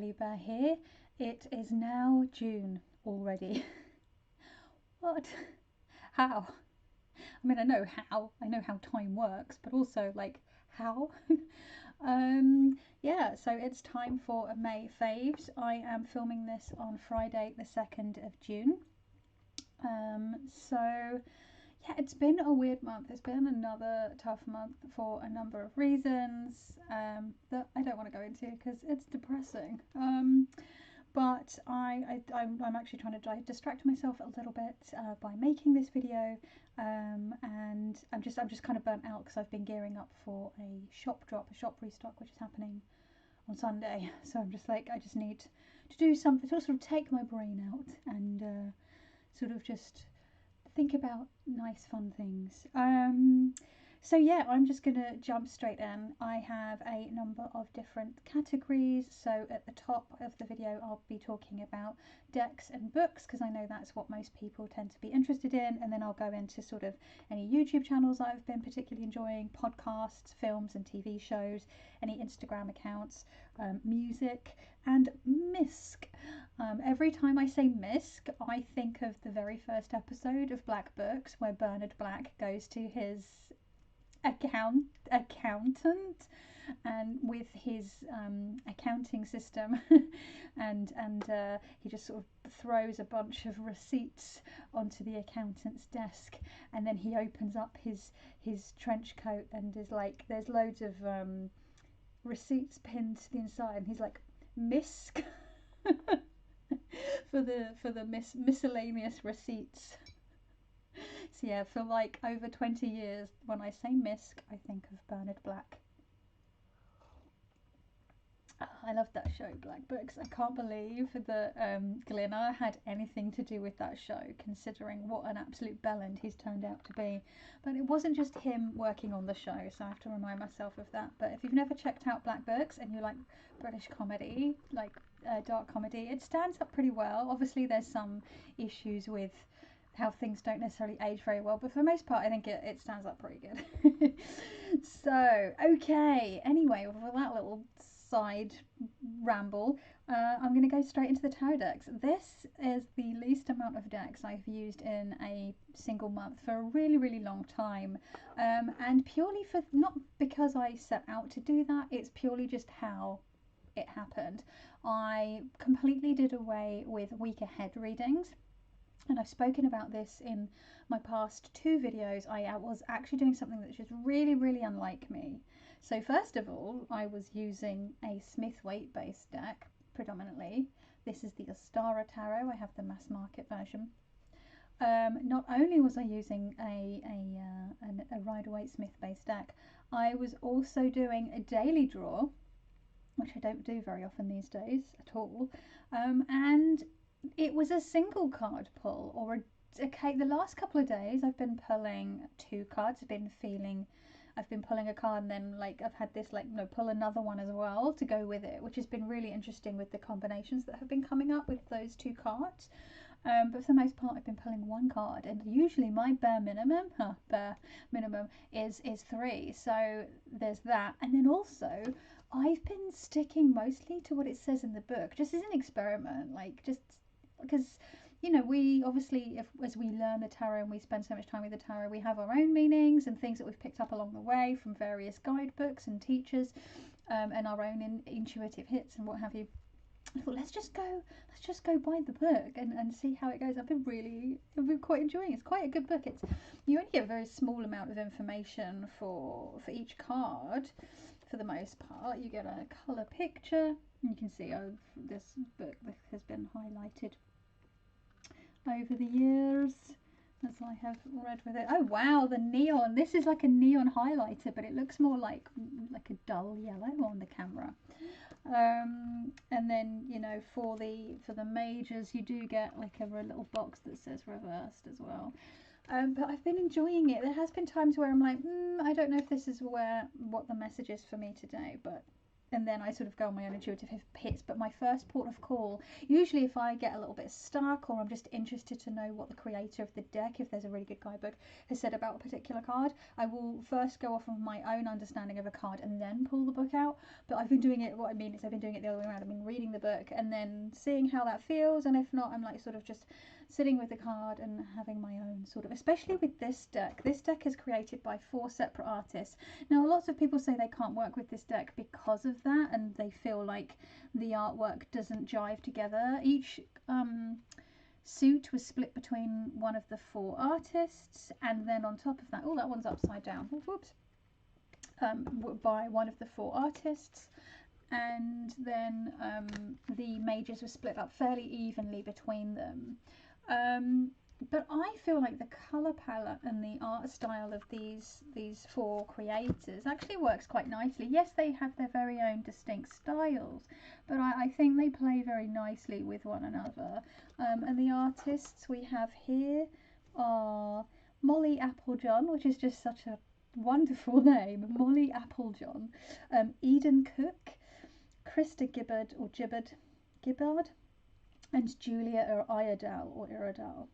Girly Bear here. It is now June already. What? How? I mean, I know how time works, but also like how? Yeah, so it's time for a May Faves. I am filming this on Friday the 2nd of June. So yeah, it's been a weird month. It's been another tough month for a number of reasons that I don't want to go into because it's depressing. But I'm actually trying to distract myself a little bit by making this video, and I'm just kind of burnt out because I've been gearing up for a shop restock, which is happening on Sunday. So I'm just like, I just need to do something to sort of take my brain out and sort of just think about nice fun things. So yeah, I'm just gonna jump straight in. I have a number of different categories. So at the top of the video I'll be talking about decks and books because I know that's what most people tend to be interested in, and then I'll go into sort of any YouTube channels I've been particularly enjoying, podcasts, films and TV shows, any Instagram accounts, music and misc. Every time I say misc, I think of the very first episode of Black Books where Bernard Black goes to his accountant and with his accounting system and he just sort of throws a bunch of receipts onto the accountant's desk, and then he opens up his trench coat and is like, there's loads of receipts pinned to the inside, and he's like, misc for the miscellaneous receipts. So yeah, for like over 20 years, when I say misc, I think of Bernard Black. Oh, I love that show, Black Books. I can't believe that Glenna had anything to do with that show, considering what an absolute bellend he's turned out to be. But it wasn't just him working on the show, so I have to remind myself of that. But if you've never checked out Black Books and you like British comedy, like dark comedy, it stands up pretty well. Obviously there's some issues with how things don't necessarily age very well, but for the most part I think it stands up pretty good. So okay, anyway, with that little side ramble, I'm going to go straight into the tarot decks. This is the least amount of decks I've used in a single month for a really long time, and purely for, not because I set out to do that, it's purely just how it happened. I completely did away with week ahead readings, and I've spoken about this in my past 2 videos. I was actually doing something that's just really unlike me. So first of all, I was using a Smith-Waite based deck predominantly. This is the Ostara Tarot. I have the mass market version. Not only was I using a Rider-Waite Smith based deck, I was also doing a daily draw, which I don't do very often these days at all, and it was a single card pull, or the last couple of days I've been pulling 2 cards. I've been pulling a card and then like I've had this like, no, pull another one as well to go with it, which has been really interesting with the combinations that have been coming up with those 2 cards. But for the most part I've been pulling 1 card, and usually my bare minimum is 3. So there's that. And then also I've been sticking mostly to what it says in the book, just as an experiment, like just because, you know, we obviously, as we learn the tarot and we spend so much time with the tarot, we have our own meanings and things that we've picked up along the way from various guidebooks and teachers, and our own intuitive hits and what have you. I thought, let's just go by the book and see how it goes. I've been quite enjoying it. It's quite a good book. You only get a very small amount of information for each card for the most part. You get a colour picture. You can see this book has been highlighted over the years as I have read with it. Oh wow, the neon. This is like a neon highlighter, but it looks more like a dull yellow on the camera. And then, you know, for the majors you do get like a little box that says reversed as well. But I've been enjoying it. There has been times where I'm like, I don't know if this is what the message is for me today, but and then I sort of go on my own intuitive hits. But my first port of call, usually if I get a little bit stuck or I'm just interested to know what the creator of the deck, if there's a really good guidebook, has said about a particular card, I will first go off of my own understanding of a card and then pull the book out. But I've been doing it, what I mean is I've been doing it the other way around. I've been reading the book and then seeing how that feels, and if not, I'm like sort of just sitting with the card and having my own sort of, especially with this deck. This deck is created by 4 separate artists. Now lots of people say they can't work with this deck because of that, and they feel like the artwork doesn't jive together. Each suit was split between one of the 4 artists, and then on top of that, oh, that one's upside down, whoops, by one of the 4 artists. And then the majors were split up fairly evenly between them. But I feel like the colour palette and the art style of these 4 creators actually works quite nicely. Yes, they have their very own distinct styles, but I think they play very nicely with one another. And the artists we have here are Molly Applejohn, which is just such a wonderful name, Molly Applejohn, Eden Cook, Krista Gibbard, and Julia Iredale.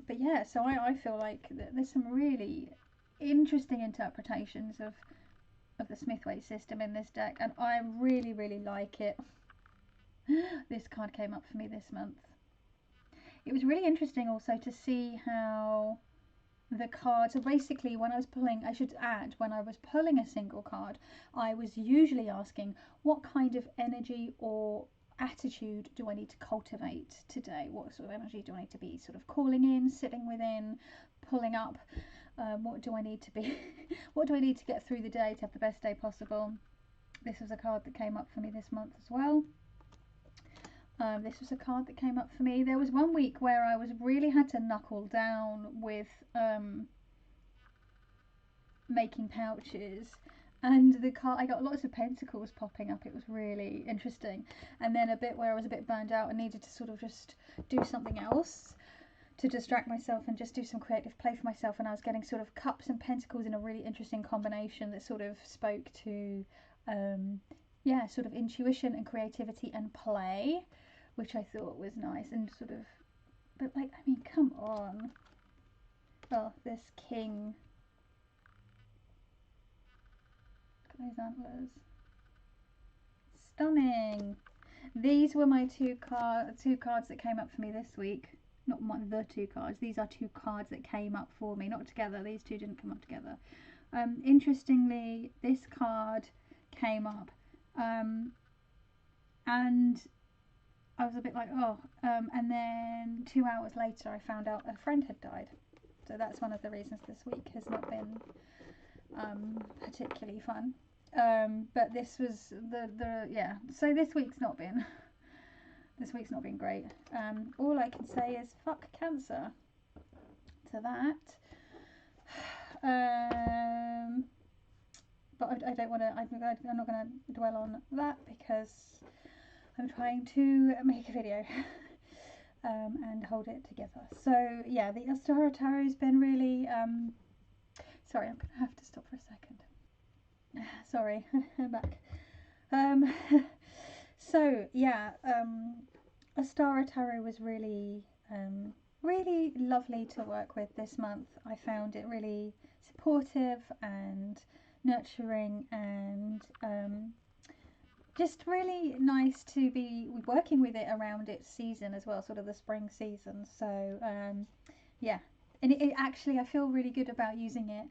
But yeah, so I feel like there's some really interesting interpretations of the Smith-Waite system in this deck, and I really, really like it. This card came up for me this month. It was really interesting also to see how the cards, so basically when I was pulling, I should add, when I was pulling a single card, I was usually asking what kind of energy or attitude do I need to cultivate today? What sort of energy do I need to be sort of calling in, sitting within, pulling up? What do I need to be what do I need to get through the day to have the best day possible? This was a card that came up for me this month as well. This was a card that came up for me. There was one week where I was really had to knuckle down with making pouches, and the card, I got lots of pentacles popping up. It was really interesting. And then a bit where I was a bit burned out and needed to sort of just do something else to distract myself and just do some creative play for myself, and I was getting sort of cups and pentacles in a really interesting combination that sort of spoke to yeah, sort of intuition and creativity and play, which I thought was nice. And sort of, but like, I mean, come on. Oh, this king. Look at those antlers. Stunning. These were my two cards that came up for me this week. Not the 2 cards. These are 2 cards that came up for me. Not together. These 2 didn't come up together. Interestingly, this card came up. And I was a bit like, oh, and then 2 hours later I found out a friend had died. So that's one of the reasons this week has not been particularly fun. But this was yeah, so this week's not been great. All I can say is fuck cancer to that. But I don't want to, I'm not going to dwell on that because I'm trying to make a video and hold it together. So yeah, the Ostara Tarot has been really, sorry, I'm going to have to stop for a second. Sorry, I'm back. So yeah, Ostara Tarot was really, really lovely to work with this month. I found it really supportive and nurturing, and just really nice to be working with it around its season as well, sort of the spring season. So yeah, and it actually, I feel really good about using it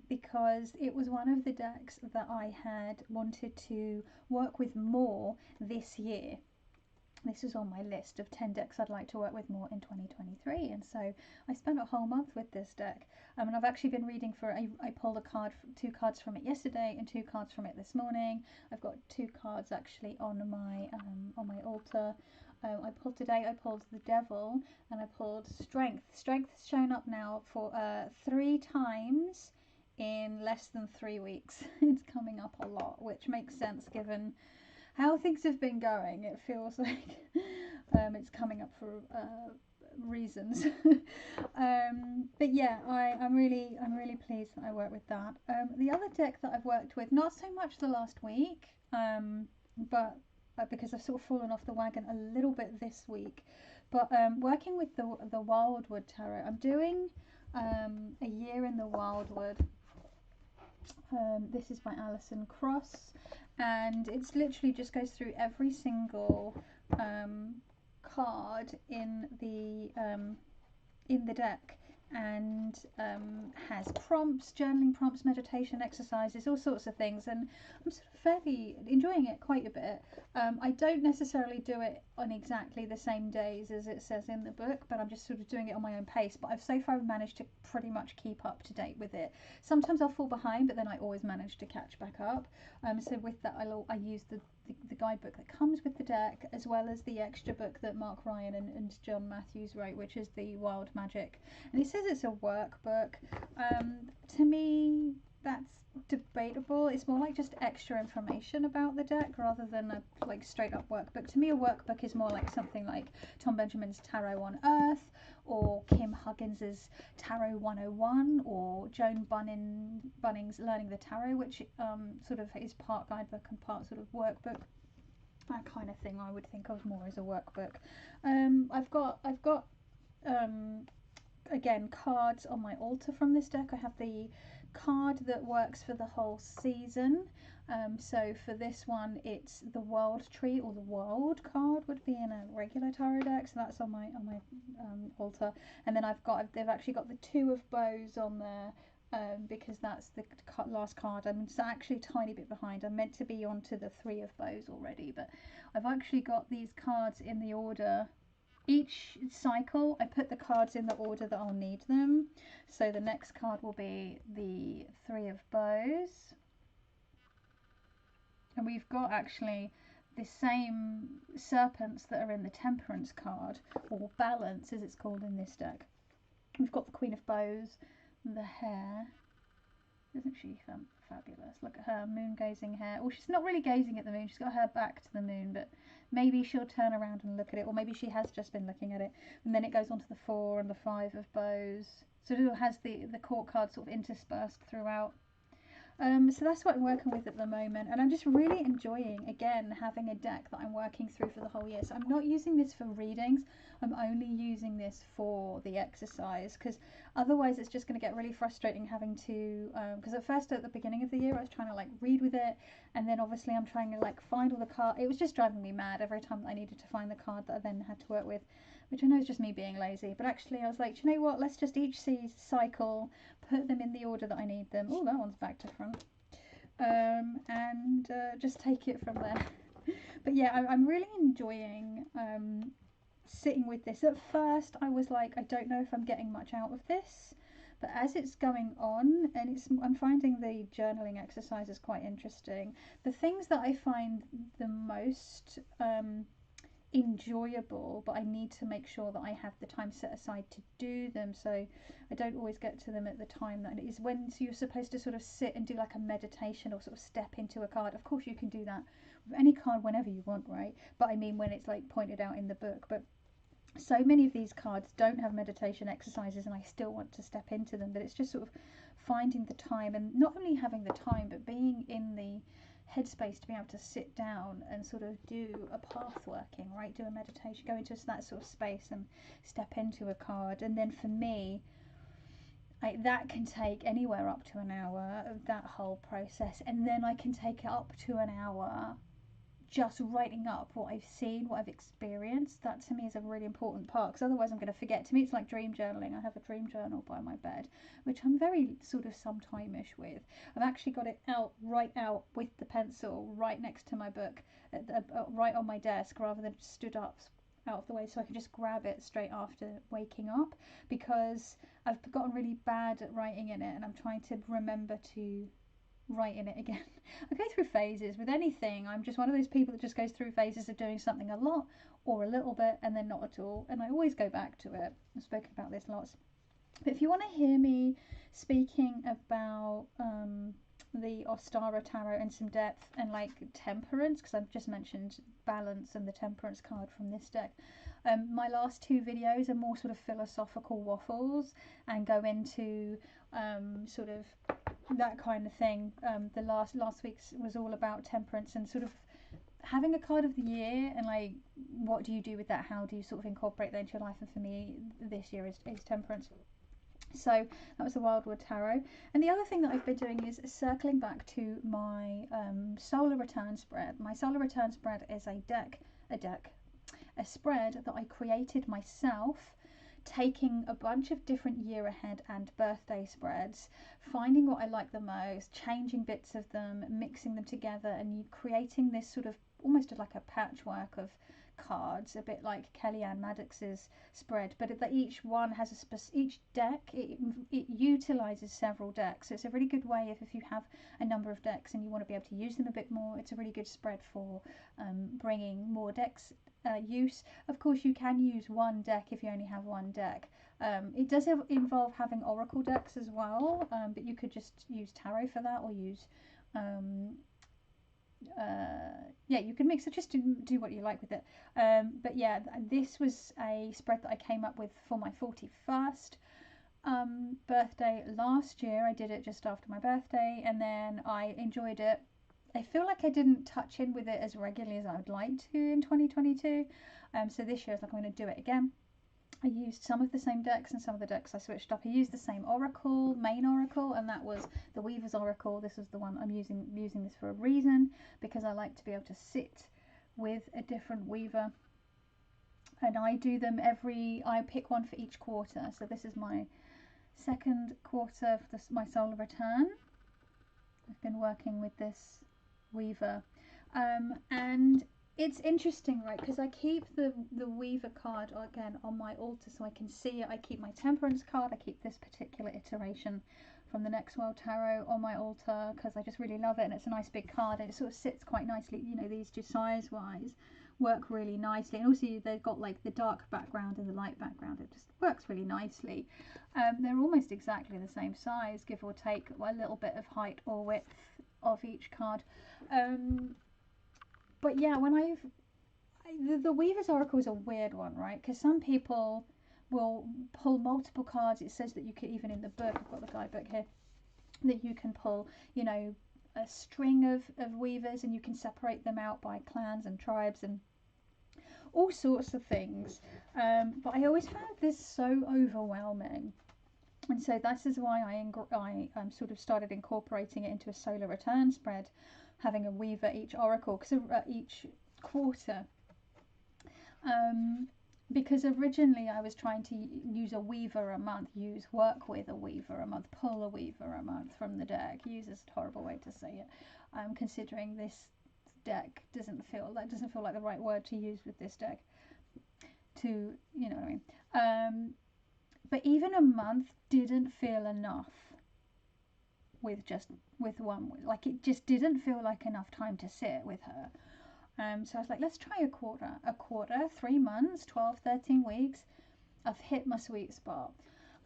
because it was one of the decks that I had wanted to work with more this year. This is on my list of 10 decks I'd like to work with more in 2023, and so I spent a whole month with this deck. And I've actually been reading for, I pulled a card, 2 cards from it yesterday and 2 cards from it this morning. I've got 2 cards actually on my altar. I pulled today, I pulled the Devil, and I pulled Strength. Strength has shown up now for 3 times in less than 3 weeks. It's coming up a lot, which makes sense given how things have been going. It feels like it's coming up for reasons. But yeah, I'm really pleased that I worked with that. The other deck that I've worked with, not so much the last week, but because I've sort of fallen off the wagon a little bit this week, but working with the Wildwood Tarot. I'm doing a year in the Wildwood. This is by Alison Cross, and it's literally just goes through every single card in the deck, and has prompts, journaling prompts, meditation exercises, all sorts of things, and I'm sort of fairly enjoying it quite a bit. I don't necessarily do it on exactly the same days as it says in the book, but I'm just sort of doing it on my own pace. But I've so far managed to pretty much keep up to date with it. Sometimes I'll fall behind, but then I always manage to catch back up. So with that, I use the guidebook that comes with the deck, as well as the extra book that Mark Ryan and John Matthews wrote, which is the Wild Magic. And he says it's a workbook. To me, that's debatable. It's more like just extra information about the deck rather than a like straight up workbook. To me, a workbook is more like something like Tom Benjamin's Tarot on Earth, or Kim Huggins's Tarot 101, or Joan Bunning's Learning the Tarot, which sort of is part guidebook and part sort of workbook. That kind of thing I would think of more as a workbook. I've got again cards on my altar from this deck. I have the card that works for the whole season. So for this one, it's the World Tree, or the World card would be in a regular tarot deck. So that's on my altar. And then they've actually got the Two of Bows on there. Because that's the last card. I'm actually a tiny bit behind. I'm meant to be onto the Three of Bows already, but I've actually got these cards in the order. Each cycle, I put the cards in the order that I'll need them. So the next card will be the Three of Bows. And we've got actually the same serpents that are in the Temperance card, or Balance as it's called in this deck. We've got the Queen of Bows, the hair. Isn't she fabulous? Look at her moon gazing hair. Well, she's not really gazing at the moon, she's got her back to the moon, but maybe she'll turn around and look at it, or maybe she has just been looking at it. And then it goes on to the Four and the Five of Bows, so it has the court card sort of interspersed throughout. So that's what I'm working with at the moment, and I'm just really enjoying, again, having a deck that I'm working through for the whole year. So I'm not using this for readings, I'm only using this for the exercise, because otherwise it's just going to get really frustrating having to, because at first at the beginning of the year I was trying to like read with it, and then obviously I'm trying to like find all the cards. It was just driving me mad every time I needed to find the card that I then had to work with, which I know is just me being lazy, but actually I was like, do you know what, let's just each cycle, put them in the order that I need them. Oh, that one's back to front. And just take it from there. But yeah, I'm really enjoying sitting with this. At first I was like, I don't know if I'm getting much out of this, but as it's going on, and I'm finding the journaling exercises quite interesting. The things that I find the most enjoyable, but I need to make sure that I have the time set aside to do them, so I don't always get to them at the time that it is when you're supposed to sort of sit and do like a meditation or sort of step into a card. Of course you can do that with any card whenever you want, right? But I mean when it's like pointed out in the book. But so many of these cards don't have meditation exercises, and I still want to step into them, but it's just sort of finding the time, and not only having the time, but being in the headspace to be able to sit down and sort of do a path working, right? Do a meditation, go into that sort of space and step into a card. And then for me, that can take anywhere up to an hour, that whole process, and then I can take it up to an hour just writing up what I've seen, what I've experienced. That to me is a really important part, because otherwise I'm going to forget. To me it's like dream journaling. I have a dream journal by my bed, which I'm very sort of sometime-ish with. I've actually got it right out with the pencil right next to my book, right on my desk, rather than stood up out of the way, so I can just grab it straight after waking up, because I've gotten really bad at writing in it, and I'm trying to remember to write in it again. I go through phases with anything. I'm just one of those people that just goes through phases of doing something a lot or a little bit and then not at all, and I always go back to it. I've spoken about this lots. But if you want to hear me speaking about the Ostara Tarot in some depth, and like temperance, because I've just mentioned balance and the temperance card from this deck. My last two videos are more sort of philosophical waffles and go into sort of that kind of thing. The last week's was all about temperance and sort of having a card of the year, and like what do you do with that, how do you sort of incorporate that into your life. And for me this year is temperance. So that was the Wildwood Tarot. And the other thing that I've been doing is circling back to my solar return spread. My solar return spread is a spread that I created myself, taking a bunch of different year ahead and birthday spreads, finding what I like the most, changing bits of them, mixing them together, and creating this sort of almost like a patchwork of cards, a bit like Kellyanne Maddox's spread, but that each one has each deck, it utilizes several decks. So it's a really good way if you have a number of decks and you want to be able to use them a bit more. It's a really good spread for bringing more decks use. Of course, you can use one deck if you only have one deck. It does involve having oracle decks as well, but you could just use tarot for that, or use yeah, you can mix it, just to do what you like with it. But yeah, this was a spread that I came up with for my 41st birthday last year. I did it just after my birthday, and then I enjoyed it. I feel like I didn't touch in with it as regularly as I would like to in 2022. So this year I was like, I'm going to do it again. I used some of the same decks, and some of the decks I switched up. I used the same oracle, main oracle, and that was the Weaver's Oracle. This is the one I'm using this for a reason, because I like to be able to sit with a different weaver. And I do them I pick one for each quarter. So this is my second quarter for my solar return. I've been working with this weaver. And it's interesting, right, because I keep the Weaver card again on my altar so I can see it. I keep my Temperance card. I keep this particular iteration from the Next World Tarot on my altar because I just really love it, and it's a nice big card, and it sort of sits quite nicely. You know, these two size-wise work really nicely, and also they've got like the dark background and the light background. It just works really nicely. They're almost exactly the same size, give or take a little bit of height or width of each card. But yeah, when the Weaver's Oracle is a weird one, right? Because some people will pull multiple cards. It says that you could, even in the book, I've got the guidebook here, that you can pull, you know, a string of weavers, and you can separate them out by clans and tribes and all sorts of things. But I always found this so overwhelming. And so this is why I sort of started incorporating it into a solar return spread, having a weaver each oracle, because each quarter. Because originally I was trying to use a weaver a month, work with a weaver a month, pull a weaver a month from the deck. Use is a horrible way to say it, considering this deck doesn't feel like the right word to use with this deck. To, you know what I mean. But even a month didn't feel enough with one. Like, it just didn't feel like enough time to sit with her. So I was like, let's try a quarter, 3 months, 12, 13 weeks. I've hit my sweet spot.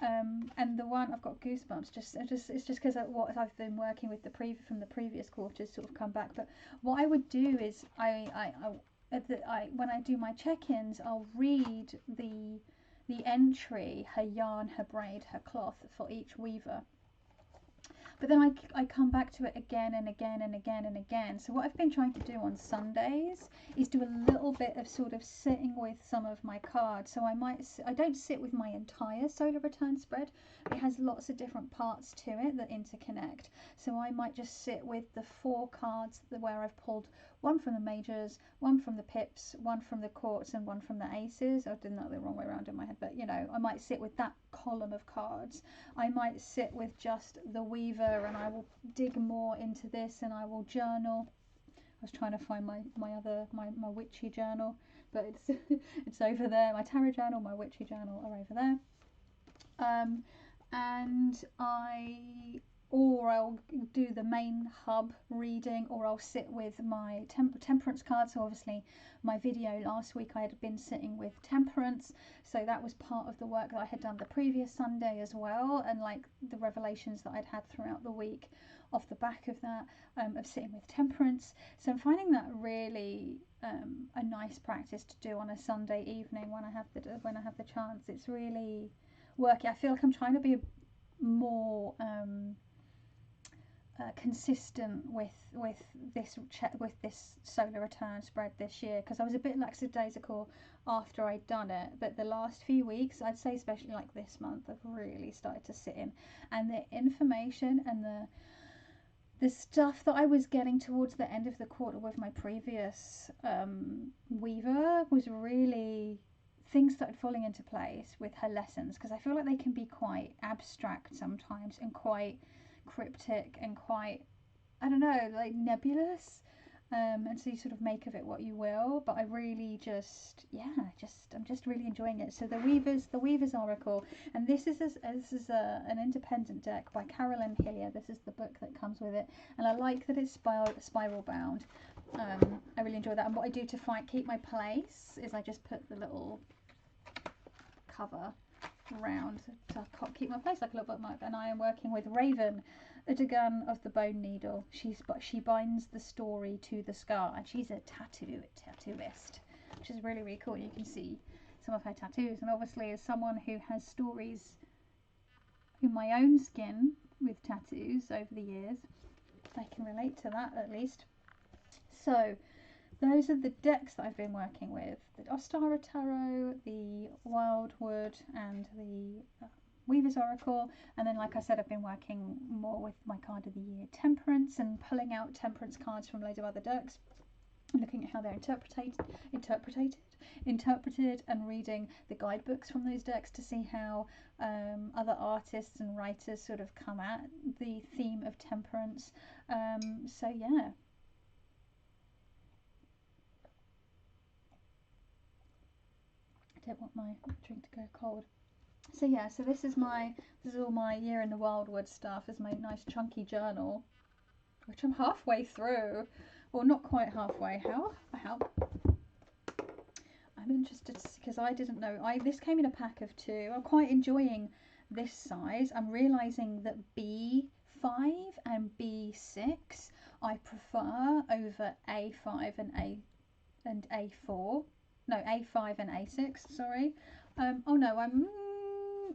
And the one, I've got goosebumps. It's just because what I've been working with from the previous quarters sort of come back. But what I would do is when I do my check-ins, I'll read the entry, her yarn, her braid, her cloth for each weaver. But then I come back to it again and again and again and again. So what I've been trying to do on Sundays is do a little bit of sort of sitting with some of my cards. So I don't sit with my entire solar return spread. It has lots of different parts to it that interconnect. So I might just sit with the 4 cards where I've pulled one from the majors, one from the pips, one from the courts, and one from the aces. I've done that the wrong way around in my head, but you know, I might sit with that column of cards. I might sit with just the weaver, and I will dig more into this, and I will journal. I was trying to find my witchy journal, but it's over there. My tarot journal, my witchy journal are over there. And I or I'll do the main hub reading, or I'll sit with my temperance cards. So obviously my video last week I had been sitting with temperance, so that was part of the work that I had done the previous Sunday as well, and like the revelations that I'd had throughout the week off the back of that, of sitting with temperance. So I'm finding that really a nice practice to do on a Sunday evening when I have the chance. It's really working. I feel like I'm trying to be more consistent with this solar return spread this year, because I was a bit lackadaisical after I'd done it, but the last few weeks, I'd say especially like this month, I've really started to sit in, and the information and the stuff that I was getting towards the end of the quarter with my previous weaver was really, things started falling into place with her lessons, because I feel like they can be quite abstract sometimes and quite cryptic and quite, I don't know, like nebulous, and so you sort of make of it what you will, but I really I'm just really enjoying it. So the Weaver's Oracle, and this is an independent deck by Carolyn Hillier. This is the book that comes with it, and I like that it's spiral bound. I really enjoy that, and what I do to keep my place is I just put the little cover around to keep my place like a little bookmark. And I am working with Raven, Udagan of the Bone Needle. She binds the story to the scar, and she's a tattooist, which is really, really cool. You can see some of her tattoos, and obviously as someone who has stories in my own skin with tattoos over the years, I can relate to that at least. So those are the decks that I've been working with: the Ostara Tarot, the Wildwood, and the Weaver's Oracle. And then, like I said, I've been working more with my card of the year, Temperance, and pulling out Temperance cards from loads of other decks, and looking at how they're interpreted, and reading the guidebooks from those decks to see how other artists and writers sort of come at the theme of temperance. So yeah. I don't want my drink to go cold. So yeah, so this is all my year in the Wildwood stuff, is my nice chunky journal, which I'm halfway through, or not quite halfway. How? I'm interested because I didn't know. This came in a pack of 2. I'm quite enjoying this size. I'm realising that B5 and B6 I prefer over A5 and A4. No, A5 and A6, sorry. Oh no,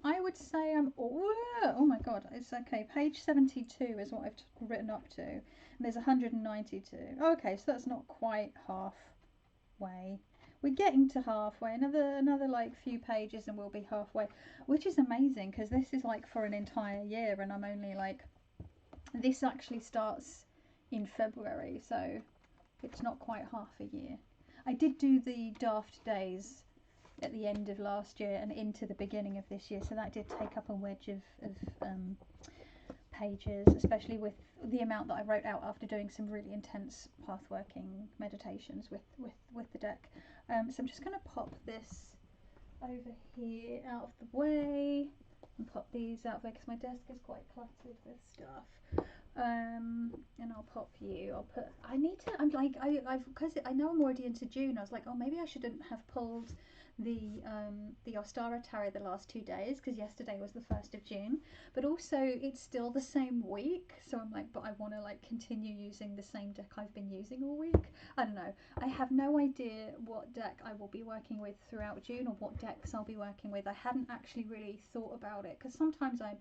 I would say oh my god, it's okay. Page 72 is what I've written up to, and there's 192. Okay, so that's not quite halfway. We're getting to halfway. Another like few pages and we'll be halfway, which is amazing, because this is like for an entire year, and I'm only like, this actually starts in February, so it's not quite half a year. I did do the Daft Days at the end of last year and into the beginning of this year, so that did take up a wedge of pages, especially with the amount that I wrote out after doing some really intense pathworking meditations with the deck. So I'm just going to pop this over here out of the way, and pop these out there because my desk is quite cluttered with stuff. And I'll pop you. Because I know I'm already into June. I was like, oh, maybe I shouldn't have pulled the Ostara Tarot the last 2 days, because yesterday was the 1st of June, but also it's still the same week, so I'm like, but I want to like continue using the same deck I've been using all week. I don't know. I have no idea what deck I will be working with throughout June, or what decks I'll be working with. I hadn't actually really thought about it, because sometimes I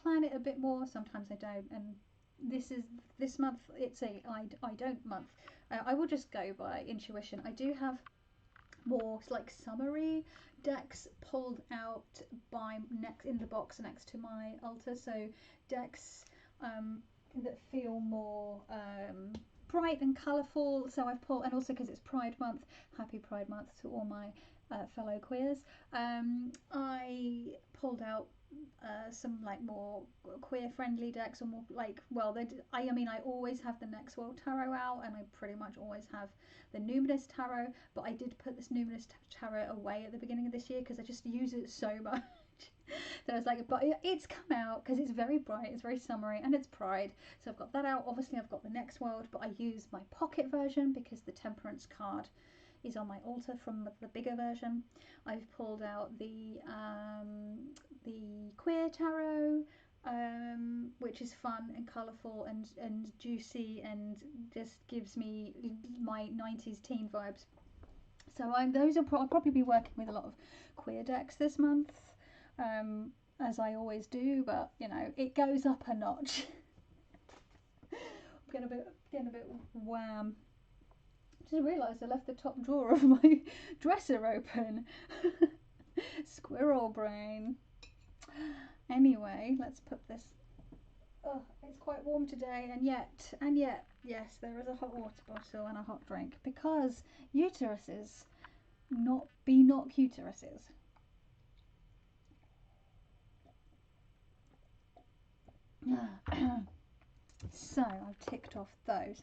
plan it a bit more, sometimes I don't, and this month it's a I don't month. I will just go by intuition. I do have more like summary decks pulled out by in the box next to my altar, so decks that feel more bright and colourful. So I've pulled, and also because it's Pride Month, happy Pride Month to all my fellow queers. I pulled out some like more queer friendly decks, or more like, well, I mean I always have the Next World Tarot out, and I pretty much always have the Numinous Tarot, but I did put this Numinous Tarot away at the beginning of this year because I just use it so much. So I was like, but it's come out because it's very bright, it's very summery, and it's Pride. So I've got that out. Obviously, I've got the next world, but I use my pocket version because the Temperance card is on my altar from the bigger version. I've pulled out the Queer Tarot, which is fun and colourful and juicy and just gives me my 90s teen vibes. So those are I'll probably be working with a lot of queer decks this month, as I always do, but you know, it goes up a notch. I'm getting a bit wham. Just realised I left the top drawer of my dresser open. Squirrel brain. Anyway, let's put this. Oh, it's quite warm today, and yet, yes, there is a hot water bottle and a hot drink because uteruses not cuteruses. So I've ticked off those.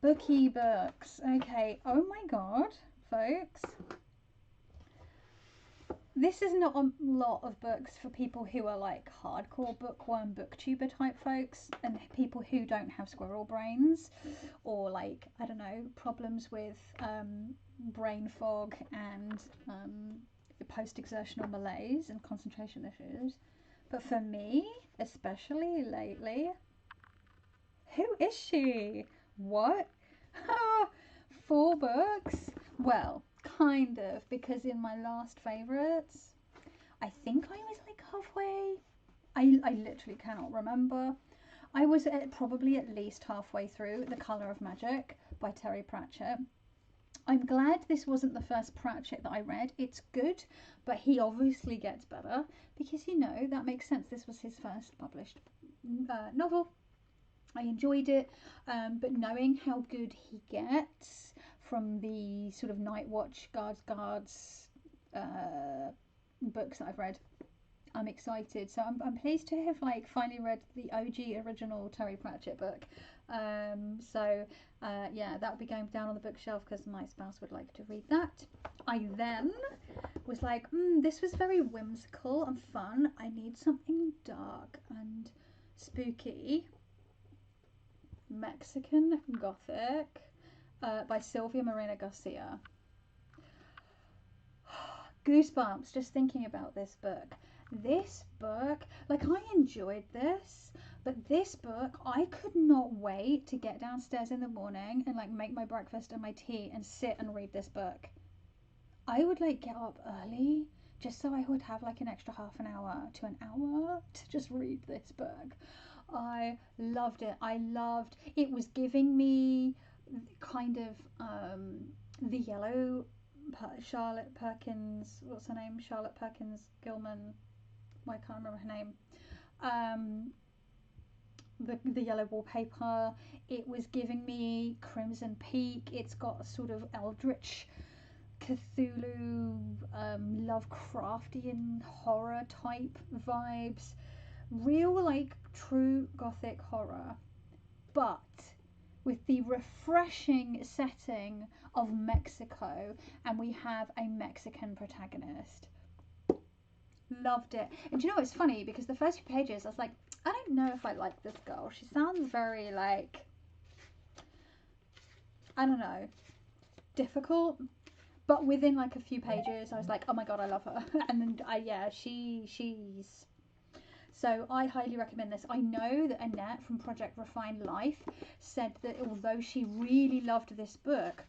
Booky books. Okay, oh my god, folks. This is not a lot of books for people who are like hardcore bookworm, booktuber type folks, and people who don't have squirrel brains or like, I don't know, problems with brain fog and post-exertional malaise and concentration issues. But for me, especially lately, who is she? What? 4 books? Well, kind of, because in my last favourites, I think I was like halfway. I literally cannot remember. I was probably at least halfway through The Colour of Magic by Terry Pratchett. I'm glad this wasn't the first Pratchett that I read. It's good, but he obviously gets better because, you know, that makes sense. This was his first published novel. I enjoyed it, but knowing how good he gets from the sort of Night Watch Guards books that I've read, I'm excited. So I'm pleased to have like finally read the OG original Terry Pratchett book. Yeah, that'll be going down on the bookshelf because my spouse would like to read that. I then was like, this was very whimsical and fun. I need something dark and spooky. Mexican Gothic by Silvia Moreno-Garcia. Goosebumps just thinking about this book. This book, like, I enjoyed this, but this book, I could not wait to get downstairs in the morning and like make my breakfast and my tea and sit and read this book. I would like get up early just so I would have like an extra half an hour to an hour to just read this book. I loved it. It was giving me kind of the yellow Charlotte Perkins, what's her name? Charlotte Perkins Gilman. I can't remember her name. The yellow wallpaper. It was giving me Crimson Peak. It's got sort of eldritch Cthulhu, Lovecraftian horror type vibes. Real like true Gothic horror, but with the refreshing setting of Mexico, and we have a Mexican protagonist. Loved it. And do you know what's funny? Because the first few pages I was like, I don't know if I like this girl. She sounds very like, I don't know, difficult. But within like a few pages I was like, oh my god, I love her. And then she's so I highly recommend this. I know that Annette from Project Refine Life said that although she really loved this book,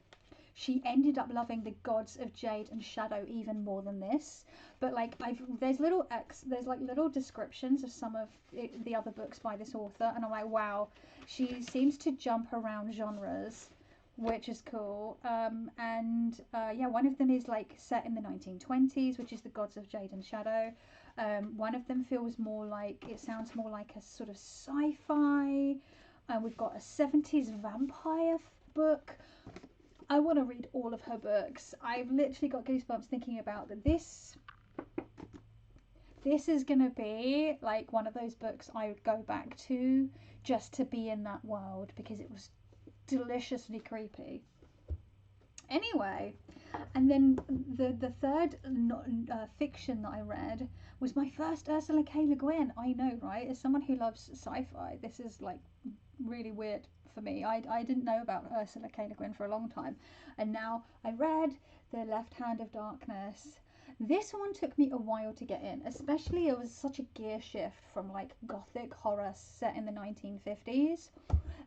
she ended up loving The Gods of Jade and Shadow even more than this. But like there's like little descriptions of some of the other books by this author, and I'm like, wow, she seems to jump around genres, which is cool. Yeah, one of them is like set in the 1920s, which is The Gods of Jade and Shadow. One of them feels more like, it sounds more like a sort of sci-fi. We've got a 70s vampire book. I want to read all of her books. I've literally got goosebumps thinking about that. This is going to be like one of those books I would go back to just to be in that world because it was deliciously creepy. Anyway, and then the third fiction that I read was my first Ursula K. Le Guin. I know, right? As someone who loves sci-fi, this is like really weird for me. I didn't know about Ursula K. Le Guin for a long time, and now I read The Left Hand of Darkness. This one took me a while to get in, especially it was such a gear shift from like Gothic horror set in the 1950s,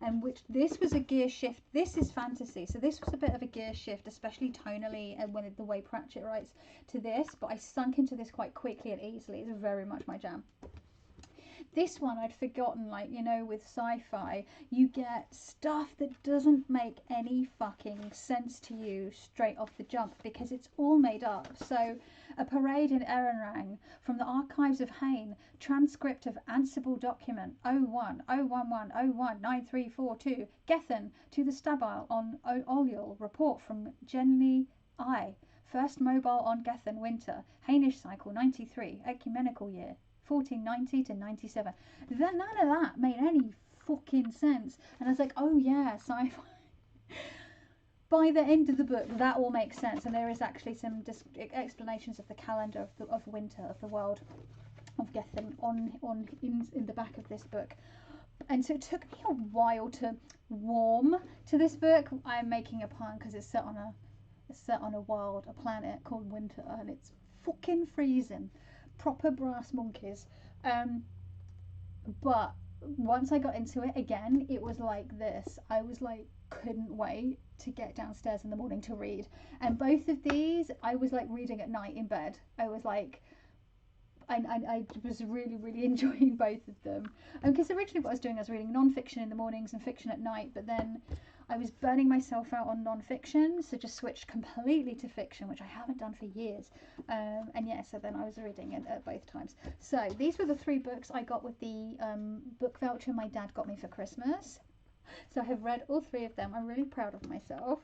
and which this was a gear shift. This is fantasy, so this was a bit of a gear shift, especially tonally and when the way Pratchett writes to this, but I sunk into this quite quickly and easily. It's very much my jam. This one I'd forgotten, like, you know, with sci-fi, you get stuff that doesn't make any fucking sense to you straight off the jump because it's all made up. So, a parade in Erenrang from the archives of Hain, transcript of Ansible document 01/011/019342, Gethin to the Stabile on Oliol, report from Genly I, first mobile on Gethin winter, Hainish cycle 93, ecumenical year 1490 to 97. None of that made any fucking sense. And I was like, oh yeah, sci-fi. By the end of the book, that all makes sense. And there is actually some explanations of the calendar of winter of the world of Gethin in the back of this book. And so it took me a while to warm to this book. I'm making a pun because it's set on a planet called Winter, and it's fucking freezing. Proper brass monkeys. But once I got into it again, it was like this. I was like, couldn't wait to get downstairs in the morning to read. And both of these, I was like reading at night in bed. I was like, I was really, really enjoying both of them. Because originally what I was doing, I was reading non-fiction in the mornings and fiction at night, but then I was burning myself out on non-fiction, so just switched completely to fiction, which I haven't done for years. And yeah, so then I was reading it at both times. So these were the 3 books I got with the book voucher my dad got me for Christmas. So I have read all 3 of them. I'm really proud of myself.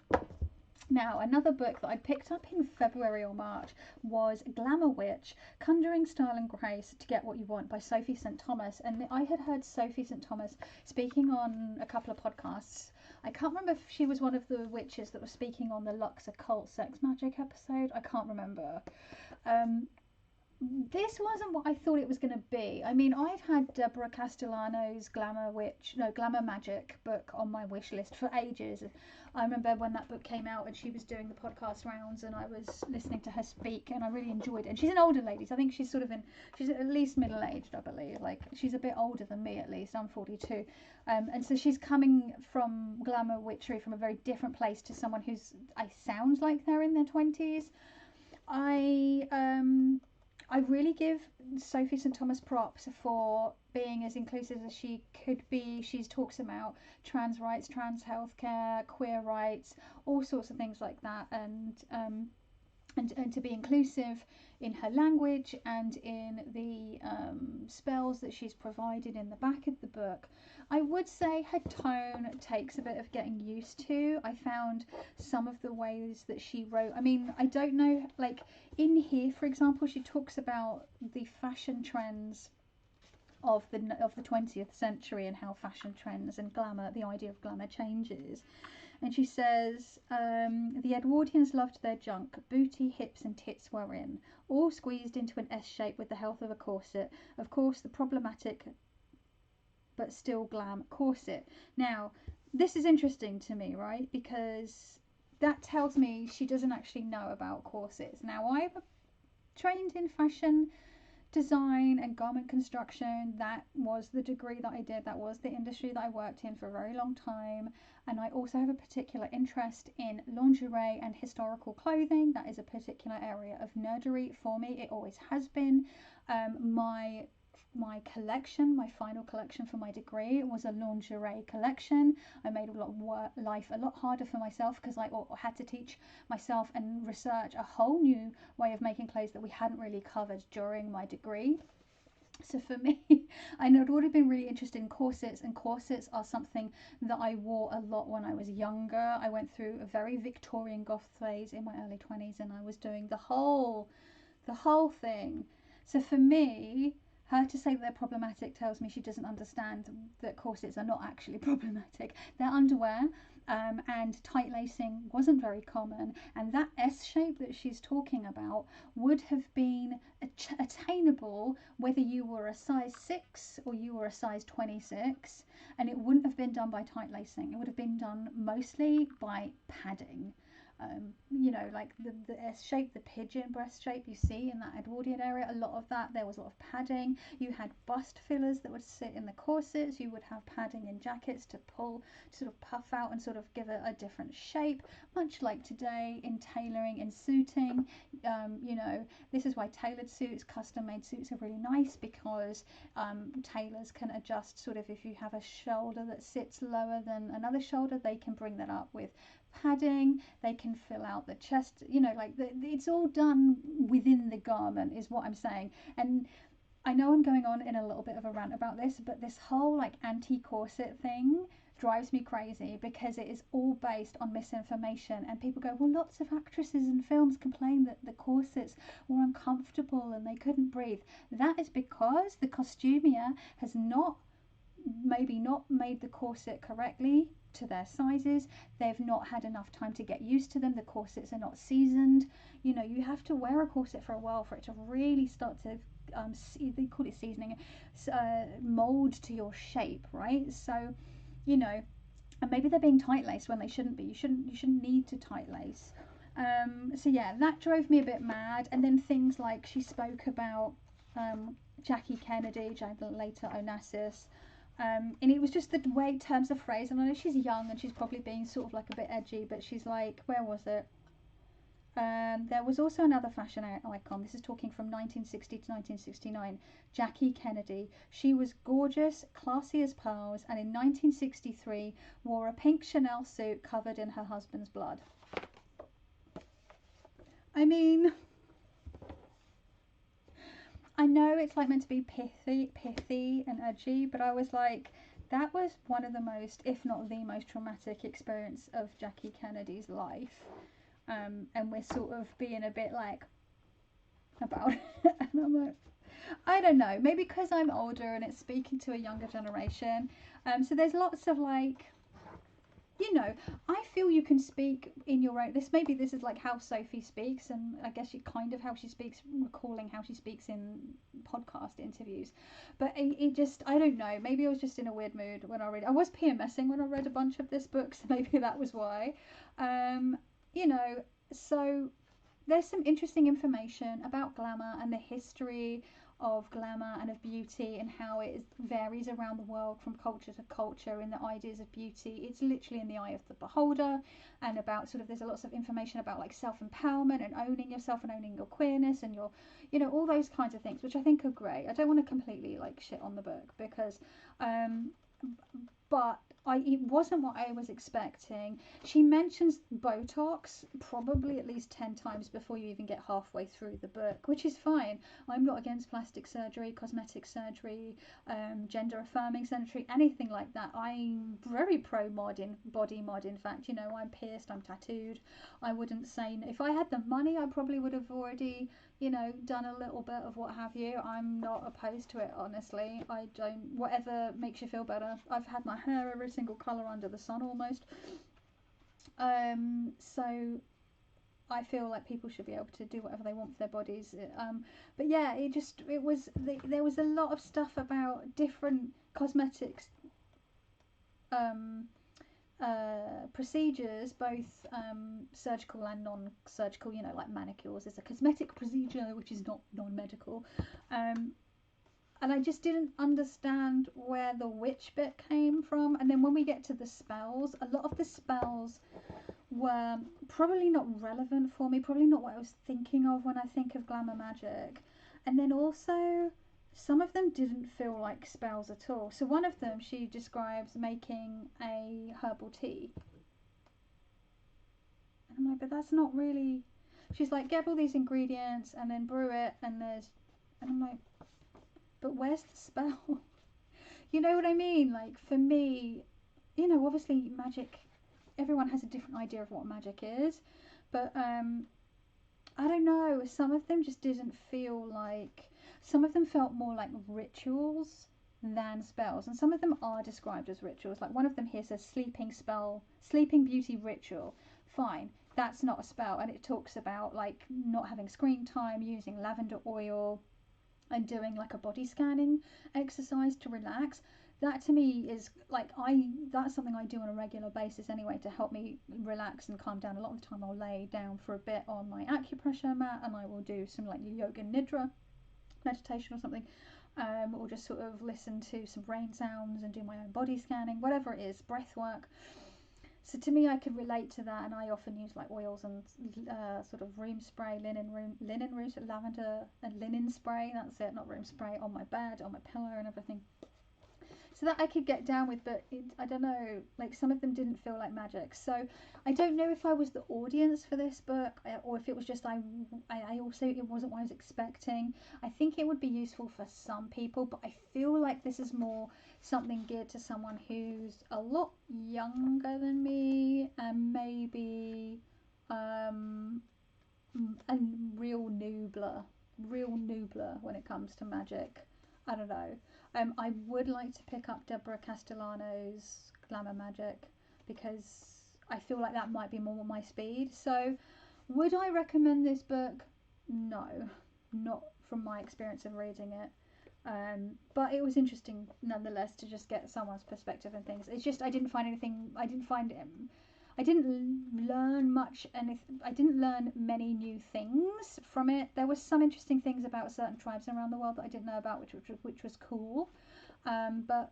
Now, another book that I picked up in February or March was Glamour Witch, Conjuring Style and Grace to Get What You Want by Sophie St. Thomas. And I had heard Sophie St. Thomas speaking on a couple of podcasts. I can't remember if she was one of the witches that was speaking on the Lux Occult Sex Magic episode. I can't remember. This wasn't what I thought it was going to be. I mean, I've had Deborah Castellano's Glamour Magic book on my wish list for ages. I remember when that book came out and she was doing the podcast rounds and I was listening to her speak and I really enjoyed it. And she's an older lady, so I think she's she's at least middle-aged, I believe. Like, she's a bit older than me at least. I'm 42. And so she's coming from glamour witchery from a very different place to someone I sounds like they're in their 20s. I really give Sophie St. Thomas props for being as inclusive as she could be. She talks about trans rights, trans healthcare, queer rights, all sorts of things like that, and to be inclusive in her language and in the spells that she's provided in the back of the book. I would say her tone takes a bit of getting used to. I found some of the ways that she wrote, I mean, I don't know, like in here, for example, she talks about the fashion trends of the 20th century and how fashion trends and glamour, the idea of glamour changes. And she says, the Edwardians loved their junk, booty, hips and tits were in, all squeezed into an S shape with the health of a corset. Of course, the problematic but still glam corset. Now, this is interesting to me, right? Because that tells me she doesn't actually know about corsets. Now, I'm trained in fashion design and garment construction. That was the degree that I did. That was the industry that I worked in for a very long time. And I also have a particular interest in lingerie and historical clothing. That is a particular area of nerdery for me. It always has been. My collection, my final collection for my degree was a lingerie collection. I made life a lot harder for myself because I had to teach myself and research a whole new way of making clothes that we hadn't really covered during my degree. So for me, I know I'd already been really interested in corsets, and corsets are something that I wore a lot when I was younger. I went through a very Victorian goth phase in my early 20s and I was doing the whole thing. So for me, her to say that they're problematic tells me she doesn't understand that corsets are not actually problematic. They're underwear, and tight lacing wasn't very common, and that S shape that she's talking about would have been attainable whether you were a size 6 or you were a size 26, and it wouldn't have been done by tight lacing. It would have been done mostly by padding. You know, like the S shape, the pigeon breast shape you see in that Edwardian area, a lot of that, there was a lot of padding. You had bust fillers that would sit in the corsets. You would have padding in jackets to pull, to sort of puff out and sort of give it a different shape, much like today in tailoring and suiting. You know, this is why tailored suits, custom made suits are really nice, because tailors can adjust sort of, if you have a shoulder that sits lower than another shoulder, they can bring that up with padding. They can fill out the chest, you know, like it's all done within the garment is what I'm saying. And I know I'm going on in a little bit of a rant about this, but this whole like anti-corset thing drives me crazy, because it is all based on misinformation. And people go, well, lots of actresses in films complain that the corsets were uncomfortable and they couldn't breathe. That is because the costumier has not made the corset correctly to their sizes. They've not had enough time to get used to them. The corsets are not seasoned. You know, you have to wear a corset for a while for it to really start to they call it seasoning, mold to your shape, right? So, you know, and maybe they're being tight laced when they shouldn't be. You shouldn't need to tight lace. So yeah, that drove me a bit mad. And then things like she spoke about Jackie Kennedy, later Onassis. And it was just the way terms of phrase, and I know she's young and she's probably being sort of like a bit edgy, but she's like, where was it? There was also another fashion icon. This is talking from 1960 to 1969. Jackie Kennedy. She was gorgeous, classy as pearls, and in 1963 wore a pink Chanel suit covered in her husband's blood. I mean, I know it's like meant to be pithy and edgy, but I was like, that was one of the most, if not the most traumatic experience of Jackie Kennedy's life. And we're sort of being a bit like about it. And I'm like, I don't know, maybe because I'm older and it's speaking to a younger generation. So there's lots of like, you know, I feel you can speak in your own, this is like how Sophie speaks, and I guess kind of how she speaks, recalling how she speaks in podcast interviews. But it just, I don't know, maybe I was just in a weird mood when I read it. I was PMSing when I read a bunch of this book, so maybe that was why. You know, so there's some interesting information about glamour and the history of glamour and of beauty, and how it varies around the world from culture to culture in the ideas of beauty. It's literally in the eye of the beholder, and about sort of, there's lots of information about like self-empowerment and owning yourself and owning your queerness and your, you know, all those kinds of things, which I think are great. I don't want to completely like shit on the book, because but it wasn't what I was expecting. She mentions Botox probably at least 10 times before you even get halfway through the book, which is fine. I'm not against plastic surgery, cosmetic surgery, gender affirming surgery, anything like that. I'm very pro body mod. In fact, you know, I'm pierced, I'm tattooed. I wouldn't say, if I had the money, I probably would have already, you know, done a little bit of what have you. I'm not opposed to it, honestly. I don't, whatever makes you feel better. I've had my hair every single colour under the sun almost. So I feel like people should be able to do whatever they want for their bodies. But yeah, there was a lot of stuff about different cosmetics procedures, both surgical and non-surgical, you know, like manicures is a cosmetic procedure which is not non-medical, and I just didn't understand where the witch bit came from. And then when we get to the spells, a lot of the spells were probably not relevant for me, probably not what I was thinking of when I think of glamour magic. And then also, some of them didn't feel like spells at all. So one of them, she describes making a herbal tea. And I'm like, but that's not really... She's like, get all these ingredients and then brew it, and I'm like, but where's the spell? You know what I mean? Like, for me, you know, obviously magic, everyone has a different idea of what magic is. But, I don't know, some of them just didn't feel like... Some of them felt more like rituals than spells, and some of them are described as rituals. Like one of them here says sleeping spell, sleeping beauty ritual. Fine, that's not a spell, and it talks about like not having screen time, using lavender oil, and doing like a body scanning exercise to relax. That to me is like that's something I do on a regular basis anyway to help me relax and calm down. A lot of the time I'll lay down for a bit on my acupressure mat and I will do some like yoga nidra meditation or something, or just sort of listen to some rain sounds and do my own body scanning, whatever it is, breath work. So to me, I could relate to that, and I often use like oils and sort of room spray, linen room, lavender and linen spray. That's it, not room spray, on my bed, on my pillow, and everything. So that I could get down with, but I don't know, like some of them didn't feel like magic. So I don't know if I was the audience for this book, or if it was just I also, it wasn't what I was expecting. I think it would be useful for some people, but I feel like this is more something geared to someone who's a lot younger than me and maybe a real noobler when it comes to magic. I don't know. I would like to pick up Deborah Castellano's Glamour Magic because I feel like that might be more my speed. So would I recommend this book? No, not from my experience of reading it. But it was interesting nonetheless to just get someone's perspective and things. It's just I didn't learn much, and I didn't learn many new things from it. There were some interesting things about certain tribes around the world that I didn't know about, which was cool. But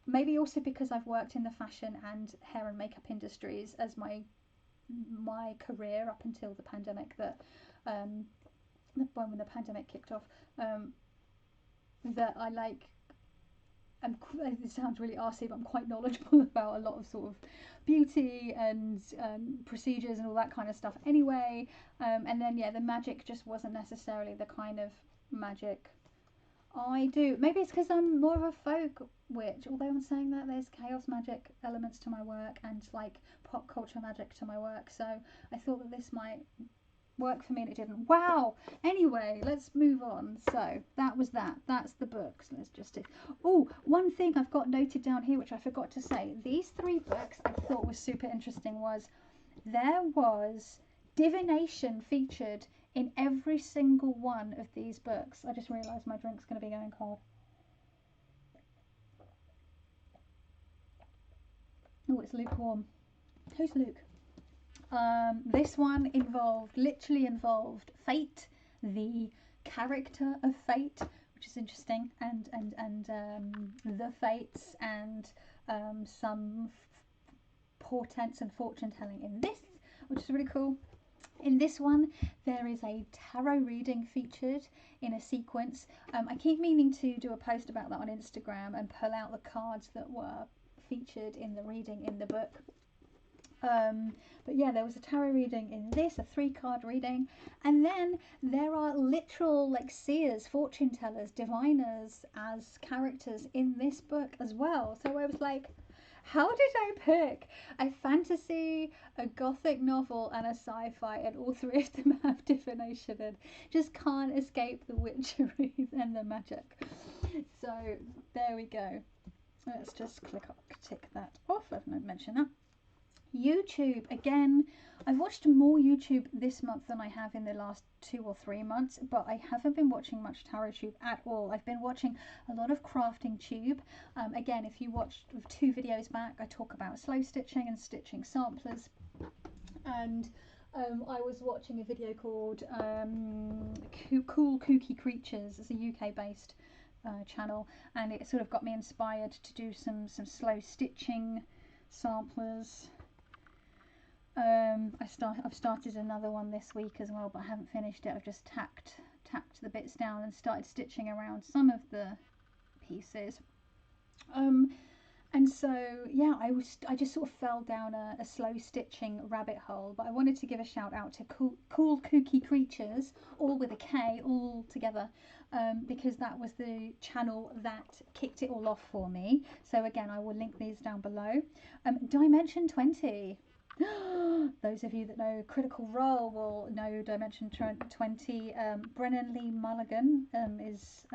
maybe also because I've worked in the fashion and hair and makeup industries as my career up until the pandemic, that when the pandemic kicked off, that I like. It sounds really arsey, but I'm quite knowledgeable about a lot of sort of beauty and procedures and all that kind of stuff anyway. And then yeah, the magic just wasn't necessarily the kind of magic I do. Maybe it's because I'm more of a folk witch, although I'm saying that there's chaos magic elements to my work and like pop culture magic to my work. So I thought that this might work for me, and it didn't. Wow. Anyway, let's move on. So that's the books. Let's just do. Oh, one thing I've got noted down here which I forgot to say, these 3 books I thought was super interesting was there was divination featured in every single one of these books. I just realised my drink's going to be going cold. Oh, it's lukewarm. Who's Luke? This one literally involved Fate, the character of Fate, which is interesting, and the Fates, and some portents and fortune telling in this, which is really cool. In this one, there is a tarot reading featured in a sequence. I keep meaning to do a post about that on Instagram and pull out the cards that were featured in the reading in the book. But yeah, there was a tarot reading in this, a 3-card reading, and then there are literal like seers, fortune tellers, diviners as characters in this book as well. So I was like, how did I pick a fantasy, a gothic novel, and a sci-fi, and all 3 of them have divination in? Just can't escape the witchery and the magic. So there we go. Let's just tick that off. I've not mentioned that. YouTube, again, I've watched more YouTube this month than I have in the last 2 or 3 months, but I haven't been watching much tarot tube at all. I've been watching a lot of crafting tube. Again, if you watched 2 videos back, I talk about slow stitching and stitching samplers, and I was watching a video called KoolKookyKreatures. It's a UK based channel, and it sort of got me inspired to do some slow stitching samplers. I've started another one this week as well, but I haven't finished it. I've just tacked the bits down and started stitching around some of the pieces. And so yeah, I just sort of fell down a slow stitching rabbit hole. But I wanted to give a shout out to KoolKookyKreatures, all with a K, all together, because that was the channel that kicked it all off for me. So again, I will link these down below. Dimension 20. Those of you that know Critical Role will know Dimension 20. Brennan Lee Mulligan is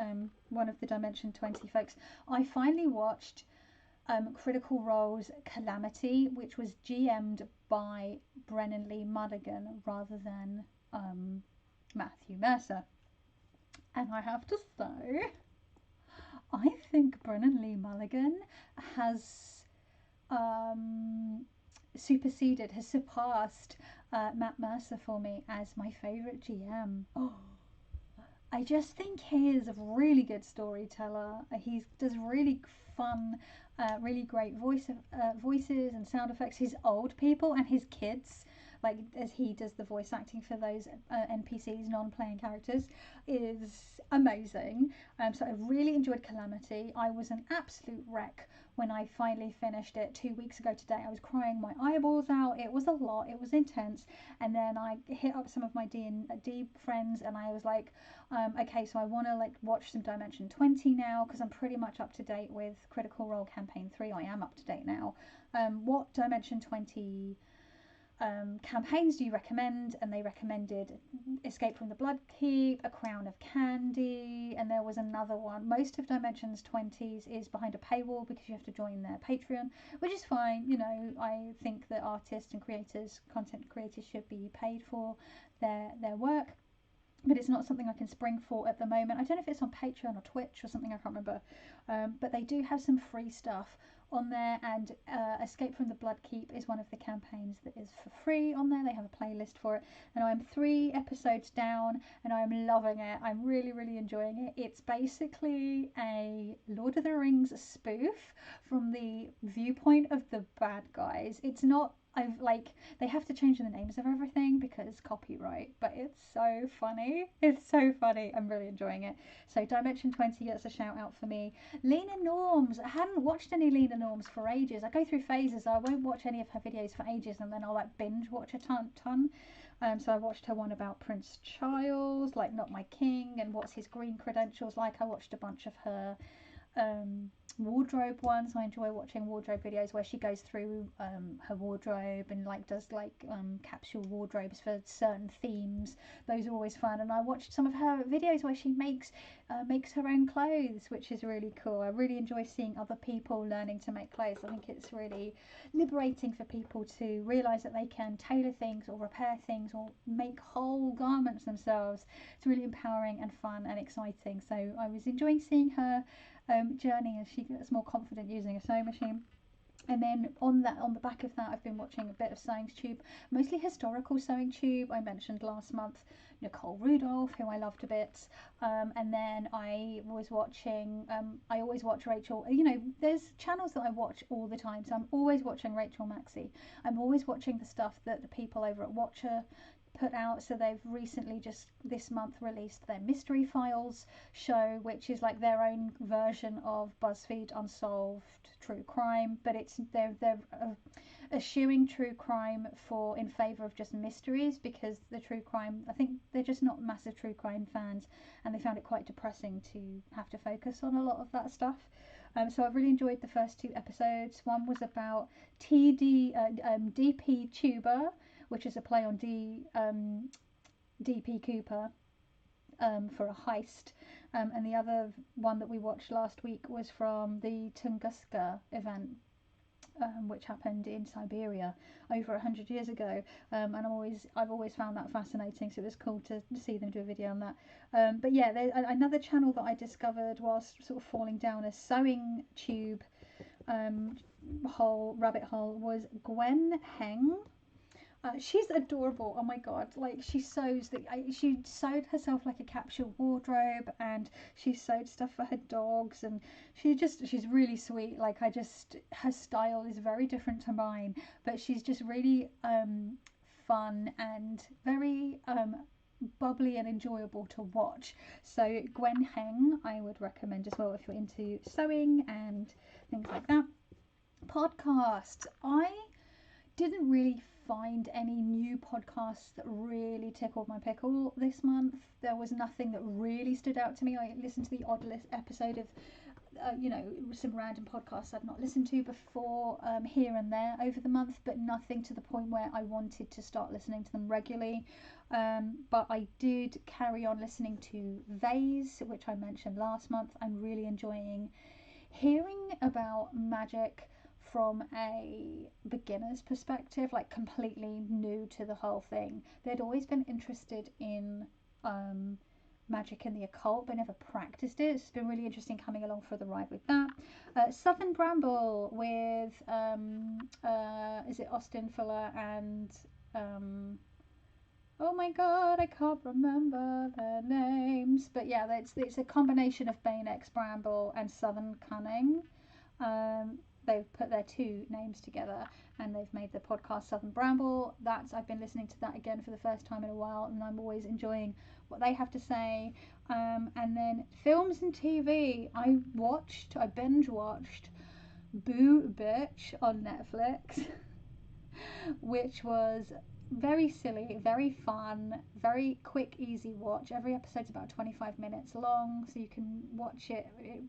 one of the Dimension 20 folks. I finally watched Critical Role's Calamity, which was GM'd by Brennan Lee Mulligan rather than Matthew Mercer. And I have to say, I think Brennan Lee Mulligan has has surpassed Matt Mercer for me as my favourite GM. Oh, I just think he is a really good storyteller. He does really fun, really great voices and sound effects. His old people and his kids, like as he does the voice acting for those NPCs, non-playing characters, is amazing. So I really enjoyed Calamity. I was an absolute wreck when I finally finished it 2 weeks ago today. I was crying my eyeballs out. It was a lot. It was intense. And then I hit up some of my D&D friends and I was like, okay, so I want to like watch some Dimension 20 now because I'm pretty much up to date with Critical Role Campaign 3. I am up to date now. What Dimension 20 campaigns do you recommend? And they recommended Escape from the Bloodkeep, A Crown of Candy, and there was another one. Most of Dimensions 20s is behind a paywall because you have to join their Patreon, which is fine. You know, I think that artists and creators, content creators, should be paid for their work, but it's not something I can spring for at the moment. I don't know if it's on Patreon or Twitch or something, I can't remember, but they do have some free stuff on there, and Escape from the Bloodkeep is one of the campaigns that is for free on there. They have a playlist for it, and I'm 3 episodes down and I'm loving it. I'm really, really enjoying it. It's basically a Lord of the Rings spoof from the viewpoint of the bad guys. It's not, they have to change the names of everything because copyright, but it's so funny. It's so funny. I'm really enjoying it. So Dimension 20 gets a shout out for me. Leena Norms. I hadn't watched any Leena Norms for ages. I go through phases. I won't watch any of her videos for ages and then I'll like binge watch a ton. So I watched her one about Prince Charles, like Not My King, and what's his green credentials like. I watched a bunch of her wardrobe ones. I enjoy watching wardrobe videos where she goes through her wardrobe and like does like capsule wardrobes for certain themes. Those are always fun, and I watched some of her videos where she makes her own clothes, which is really cool. I really enjoy seeing other people learning to make clothes. I think it's really liberating for people to realize that they can tailor things or repair things or make whole garments themselves. It's really empowering and fun and exciting. So I was enjoying seeing her journey as she gets more confident using a sewing machine. And then on the back of that, I've been watching a bit of Sewing Tube, mostly historical Sewing Tube. I mentioned last month Nicole Rudolph, who I loved a bit, and then I was watching, I always watch Rachel. You know, there's channels that I watch all the time, so I'm always watching Rachel Maxey. I'm always watching the stuff that the people over at Watcher put out. So they've recently just this month released their Mystery Files show, which is like their own version of BuzzFeed Unsolved true crime, but it's they're eschewing true crime for in favor of just mysteries, because the true crime, I think they're just not massive true crime fans and they found it quite depressing to have to focus on a lot of that stuff. So I've really enjoyed the first 2 episodes. One was about DP Tuber, which is a play on DP Cooper for a heist, and the other one that we watched last week was from the Tunguska event, which happened in Siberia over 100 years ago, and I've always found that fascinating, so it was cool to see them do a video on that. But yeah, another channel that I discovered whilst sort of falling down a sewing tube rabbit hole was Gwen Heng. She's adorable. Oh my god, like she sews she sewed herself like a capsule wardrobe, and she sewed stuff for her dogs, and she's really sweet. Like her style is very different to mine, but she's just really fun and very bubbly and enjoyable to watch. So Gwen Heng I would recommend as well if you're into sewing and things like that. Podcast. I didn't really find any new podcasts that really tickled my pickle this month. There was nothing that really stood out to me. I listened to the odd episode of you know, some random podcasts I'd not listened to before, here and there over the month, but nothing to the point where I wanted to start listening to them regularly. But I did carry on listening to Vayse, which I mentioned last month. I'm really enjoying hearing about magic from a beginner's perspective, like completely new to the whole thing. They'd always been interested in magic and the occult, but never practiced it. It's been really interesting coming along for the ride with that. Southern Bramble with is it Austin Fuller and oh my god, I can't remember their names, but yeah, it's a combination of Bane X Bramble and Southern Cunning. They've put their two names together and they've made the podcast Southern Bramble. I've been listening to that again for the first time in a while, and I'm always enjoying what they have to say. And then films and TV, I binge watched Boo Bitch on Netflix, which was very silly, very fun, very quick, easy watch. Every episode's about 25 minutes long, so you can watch it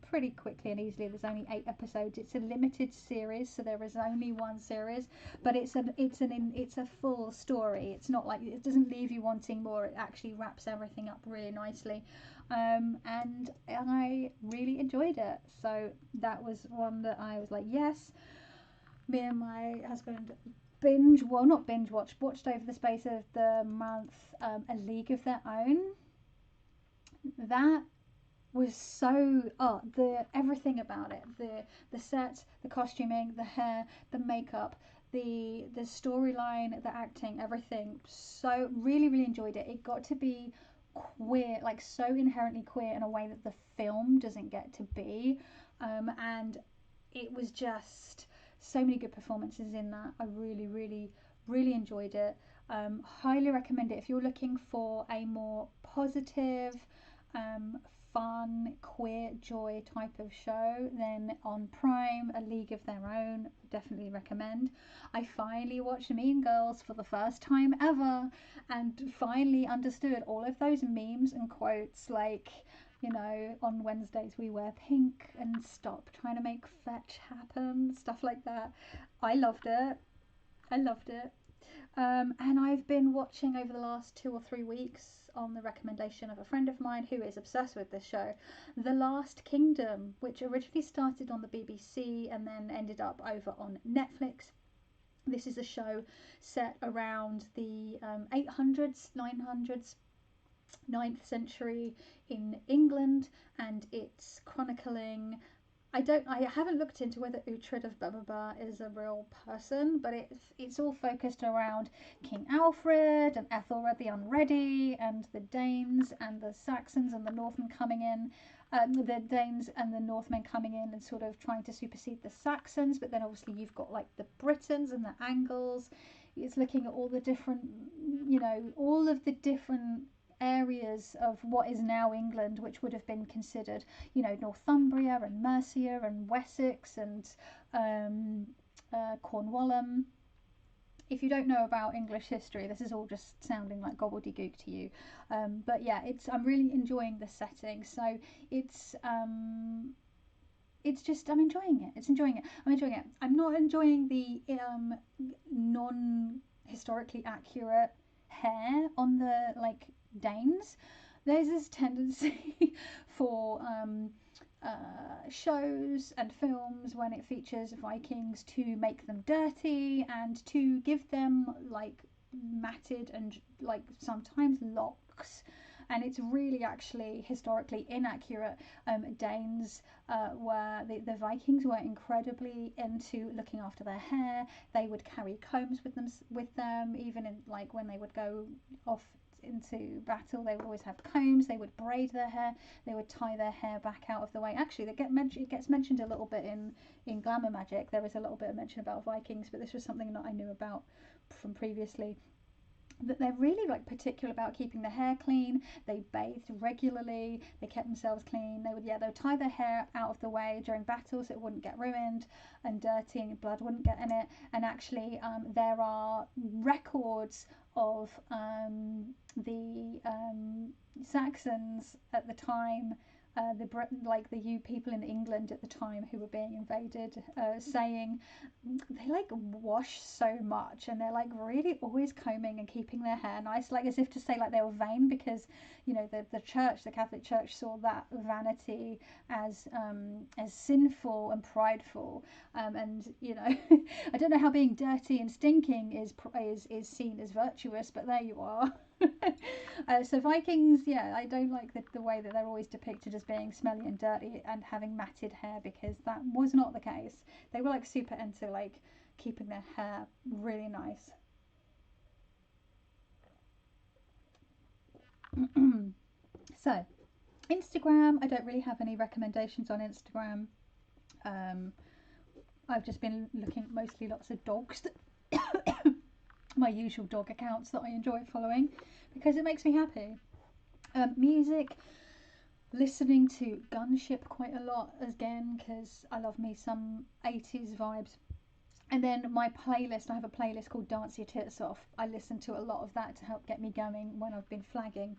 pretty quickly and easily. There's only 8 episodes. It's a limited series, so there is only one series, but it's a full story. It's not like, it doesn't leave you wanting more. It actually wraps everything up really nicely, and I really enjoyed it. So that was one that I was like, yes. Me and my husband watched over the space of the month, A League of Their Own. That was so, everything about it, the set, the costuming, the hair, the makeup, the storyline, the acting, everything. So really enjoyed it. It got to be queer, like so inherently queer in a way that the film doesn't get to be, and it was just so many good performances in that. I really enjoyed it. Highly recommend it if you're looking for a more positive, fun, queer joy type of show. Then on Prime, A League of Their Own, definitely recommend. I finally watched Mean Girls for the first time ever, and finally understood all of those memes and quotes, like, you know, on Wednesdays we wear pink and stop trying to make fetch happen, stuff like that. I loved it. And I've been watching over the last 2 or 3 weeks, on the recommendation of a friend of mine who is obsessed with this show, The Last Kingdom, which originally started on the BBC and then ended up over on Netflix. This is a show set around the 800s, 900s, 9th century in England, and it's chronicling, I haven't looked into whether Uhtred of Blah is a real person, but it's all focused around King Alfred and Ethelred the Unready and the Danes and the Saxons and the Northmen coming in, the Danes and the Northmen coming in and sort of trying to supersede the Saxons. But then obviously you've got like the Britons and the Angles. It's looking at all the different, you know, all of the different areas of what is now England, which would have been considered, you know, Northumbria and Mercia and Wessex and Cornwall. If you don't know about English history, this is all just sounding like gobbledygook to you, but yeah, I'm really enjoying the setting. So it's just, I'm enjoying it. I'm not enjoying the non-historically accurate hair on the, like, Danes. There's this tendency for shows and films, when it features Vikings, to make them dirty and to give them like matted and like sometimes locks, and it's really actually historically inaccurate. Danes were the Vikings were incredibly into looking after their hair. They would carry combs with them even in, like, when they would go off into battle, they would always have combs. They would braid their hair, they would tie their hair back out of the way. Actually, it gets mentioned a little bit in Glamour Magic. There is a little bit of mention about Vikings, but this was something that I knew about from previously, that they're really like particular about keeping their hair clean. They bathed regularly, they kept themselves clean. They would tie their hair out of the way during battles so it wouldn't get ruined and dirty and blood wouldn't get in it. And actually there are records of the Saxons at the time like the people in England at the time who were being invaded, saying they like wash so much and they're like really always combing and keeping their hair nice, like as if to say like they were vain, because you know the church, the Catholic Church, saw that vanity as sinful and prideful, and you know I don't know how being dirty and stinking is seen as virtuous, but there you are. So Vikings, yeah, I don't like the way that they're always depicted as being smelly and dirty and having matted hair, because that was not the case. They were like super into like keeping their hair really nice. So Instagram, I don't really have any recommendations on Instagram. I've just been looking mostly lots of dogs, my usual dog accounts that I enjoy following because it makes me happy. Music, listening to Gunship quite a lot again because I love me some 80s vibes. And then my playlist, I have a playlist called Dance Your Tits Off. I listen to a lot of that to help get me going when I've been flagging.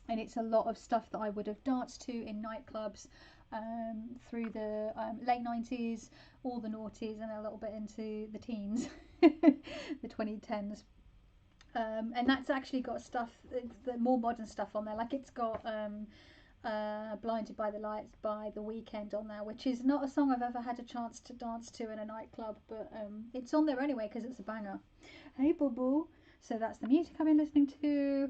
And it's a lot of stuff that I would have danced to in nightclubs through the late 90s, all the noughties, and a little bit into the teens, the 2010s. And that's actually got stuff, the more modern stuff on there. Like it's got Blinded by the Lights by The Weeknd on there, which is not a song I've ever had a chance to dance to in a nightclub, but it's on there anyway because it's a banger. Hey boo boo. So that's the music I've been listening to.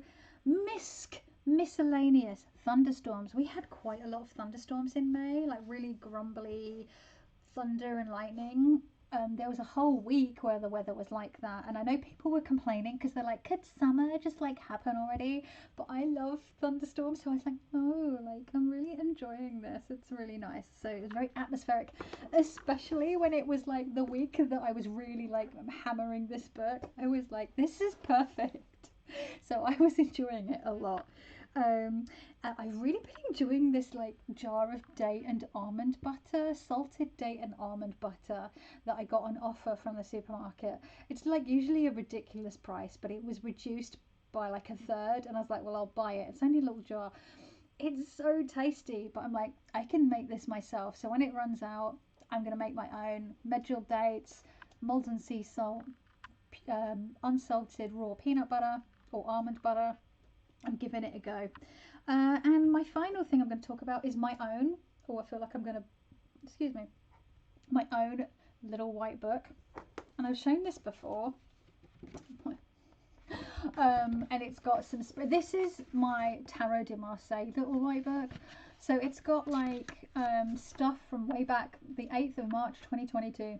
Miscellaneous, thunderstorms. We had quite a lot of thunderstorms in May, like really grumbly thunder and lightning. There was a whole week where the weather was like that, and I know people were complaining because they're like, could summer just like happen already? But I love thunderstorms, so I was like, no, like I'm really enjoying this. It's really nice. So it was very atmospheric, especially when it was like the week that I was really like hammering this book. I was like, this is perfect. So I was enjoying it a lot. I've really been enjoying this like jar of date and almond butter, salted date and almond butter that I got on offer from the supermarket. It's like usually a ridiculous price, but it was reduced by like a third, and I was like, well, I'll buy it. It's only a little jar. It's so tasty, but I'm like, I can make this myself. So when it runs out, I'm gonna make my own medjool dates, molten sea salt, unsalted raw peanut butter or almond butter. I'm giving it a go. And my final thing I'm going to talk about is my own, I feel like I'm going to, excuse me, my own little white book. And I've shown this before. And it's got some, this is my Tarot de Marseille little white book. So it's got like stuff from way back the 8th of March 2022.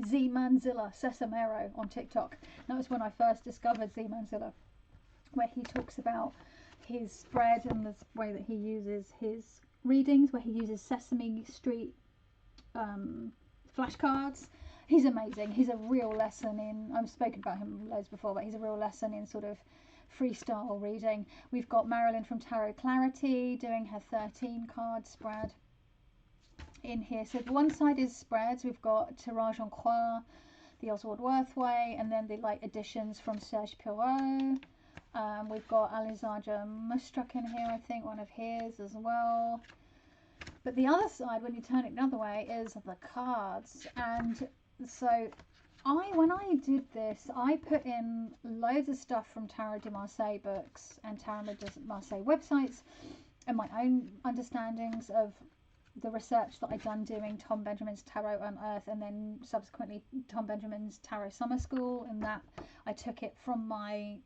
Z Manzilla Sesamero on TikTok. That was when I first discovered Z Manzilla, where he talks about his spread and the way that he uses his readings, where he uses Sesame Street flashcards. He's amazing. He's a real lesson in, I've spoken about him loads before, but he's a real lesson in sort of freestyle reading. We've got Marilyn from Tarot Clarity doing her 13 card spread in here. So one side is spreads. We've got Tirage en Croix, the Oswald Worth way, and then the like editions from Serge Pirot. We've got Alizarja Mustruck in here, I think, one of his as well. But the other side, when you turn it the other way, is the cards. And so when I did this, I put in loads of stuff from Tarot de Marseille books and Tarot de Marseille websites and my own understandings of the research that I'd done doing Tom Benjamin's Tarot Unearthed, and then subsequently Tom Benjamin's Tarot Summer School, and that I took it from my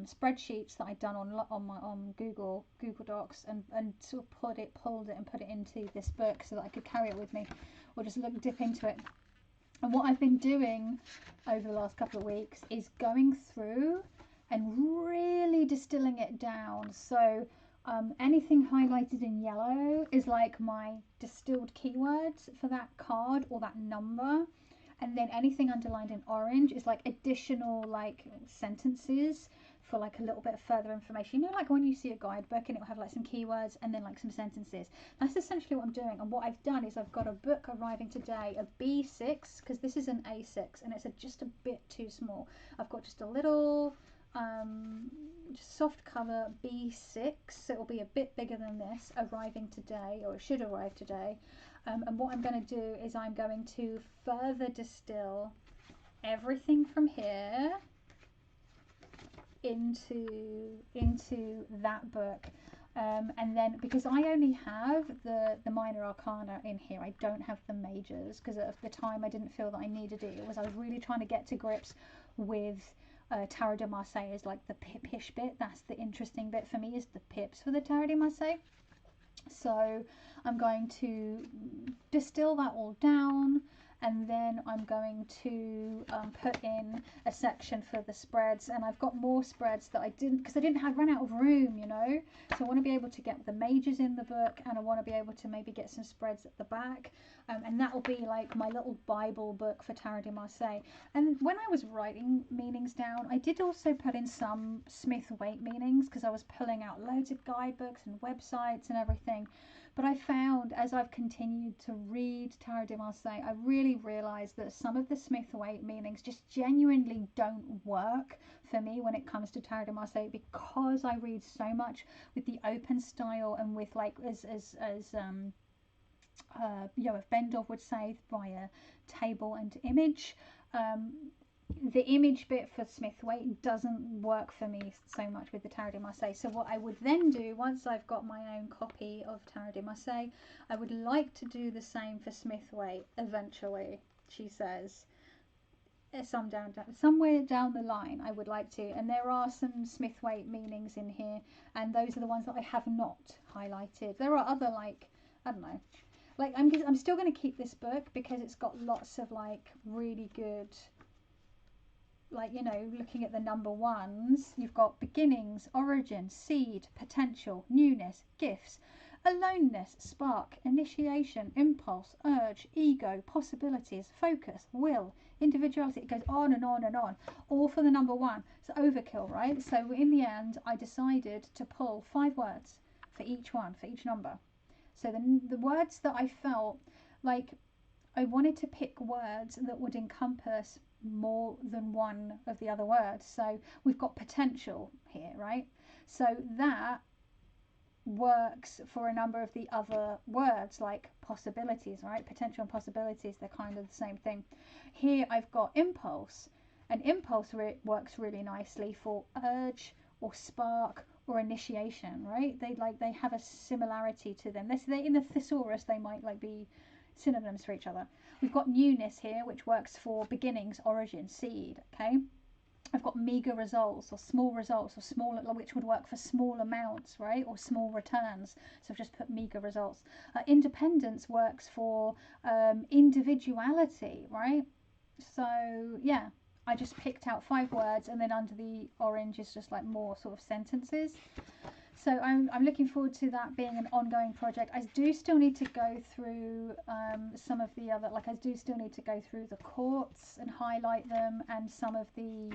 spreadsheets that I'd done on Google Docs, and sort of pulled it and put it into this book so that I could carry it with me or just dip into it. And what I've been doing over the last couple of weeks is going through and really distilling it down. So anything highlighted in yellow is like my distilled keywords for that card or that number, and then anything underlined in orange is like additional like sentences for like a little bit of further information. You know, like when you see a guidebook and it'll have like some keywords and then like some sentences. That's essentially what I'm doing. And what I've done is I've got a book arriving today, a B6, because this is an A6 and it's just a bit too small. I've got just a little soft cover B6, so it'll be a bit bigger than this, arriving today, or it should arrive today. And what I'm going to do is I'm going to further distill everything from here into that book. And then, because I only have the minor arcana in here, I don't have the majors, because at the time I didn't feel that I needed it. I was really trying to get to grips with Tarot de Marseille is like the pipish bit. That's the interesting bit for me, is the pips for the Tarot de Marseille. So I'm going to distill that all down, and then I'm going to put in a section for the spreads. And I've got more spreads that I didn't, because I didn't have run out of room, you know. So I want to be able to get the majors in the book, and I want to be able to maybe get some spreads at the back. And that will be like my little Bible book for Tarot de Marseille. And when I was writing meanings down, I did also put in some Smith-Waite meanings, because I was pulling out loads of guidebooks and websites and everything. But I found, as I've continued to read Tarot de Marseille, I really realised that some of the Smith-Waite meanings just genuinely don't work for me when it comes to Tarot de Marseille, because I read so much with the open style and with, like, as if Bendorf would say, via table and image. The image bit for Smith-Waite doesn't work for me so much with the Tarot de Marseille. So what I would then do, once I've got my own copy of Tarot de Marseille, I would like to do the same for Smith-Waite eventually, she says. Somewhere down the line I would like to, and there are some Smith-Waite meanings in here, and those are the ones that I have not highlighted. There are other, like, I don't know, like, I'm still going to keep this book because it's got lots of, like, really good, like, you know, looking at the number ones, you've got beginnings, origin, seed, potential, newness, gifts, aloneness, spark, initiation, impulse, urge, ego, possibilities, focus, will, individuality. It goes on and on and on, all for the number one. It's overkill, right? So in the end, I decided to pull 5 words for each one, for each number. So the words that I felt like, I wanted to pick words that would encompass more than one of the other words. So we've got potential here, right? So that works for a number of the other words, like possibilities, right? Potential and possibilities, they're kind of the same thing. Here I've got impulse, and impulse works really nicely for urge or spark or initiation, right? They have a similarity to them. They're in the thesaurus, they might like be synonyms for each other. We've got newness here, which works for beginnings, origin, seed. Okay, I've got meager results or small, which would work for small amounts, right, or small returns. So I've just put meager results. Independence works for individuality, right? So yeah, I just picked out 5 words, and then under the orange is just like more sort of sentences. So I'm looking forward to that being an ongoing project. I do still need to go through some of the other, like, I do still need to go through the courts and highlight them, and some of the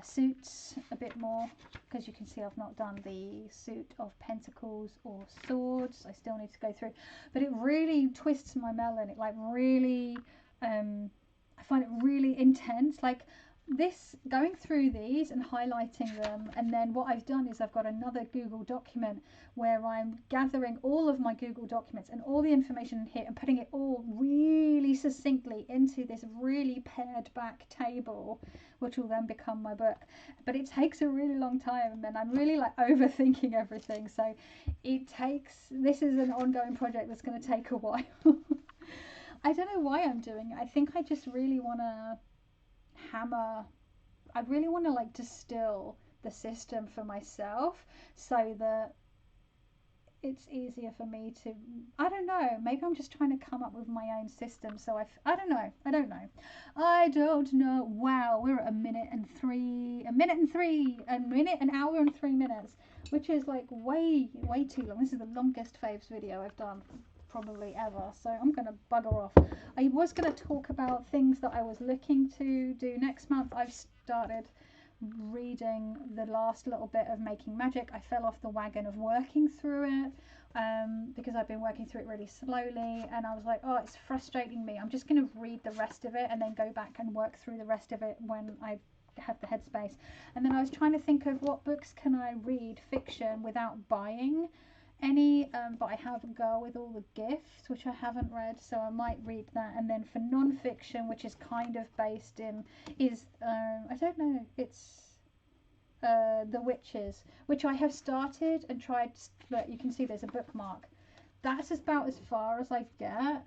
suits a bit more, because you can see I've not done the suit of pentacles or swords. I still need to go through, but it really twists my melon. It like really, I find it really intense. Like, this, going through these and highlighting them, and then what I've done is I've got another Google document where I'm gathering all of my Google documents and all the information in here and putting it all really succinctly into this really pared back table, which will then become my book. But it takes a really long time, and I'm really like overthinking everything, so this is an ongoing project that's going to take a while. I don't know why I'm doing it. I think I just really want to I really want to like distill the system for myself, so that it's easier for me to, I don't know, maybe I'm just trying to come up with my own system. So I don't know. Wow, we're at a minute and 3 an hour and 3 minutes, which is like way too long. This is the longest faves video I've done probably ever, so I'm gonna bugger off. I was gonna talk about things that I was looking to do next month. I've started reading the last little bit of Making Magic. I fell off the wagon of working through it because I've been working through it really slowly, and I was like, oh, it's frustrating me. I'm just gonna read the rest of it and then go back and work through the rest of it when I have the headspace. And then I was trying to think of what books can I read fiction without buying any, but I have a Girl with All the Gifts, which I haven't read, so I might read that. And then for non-fiction, which is kind of based in, is I don't know, it's The Witches, which I have started and tried. Look, you can see there's a bookmark. That's about as far as I get.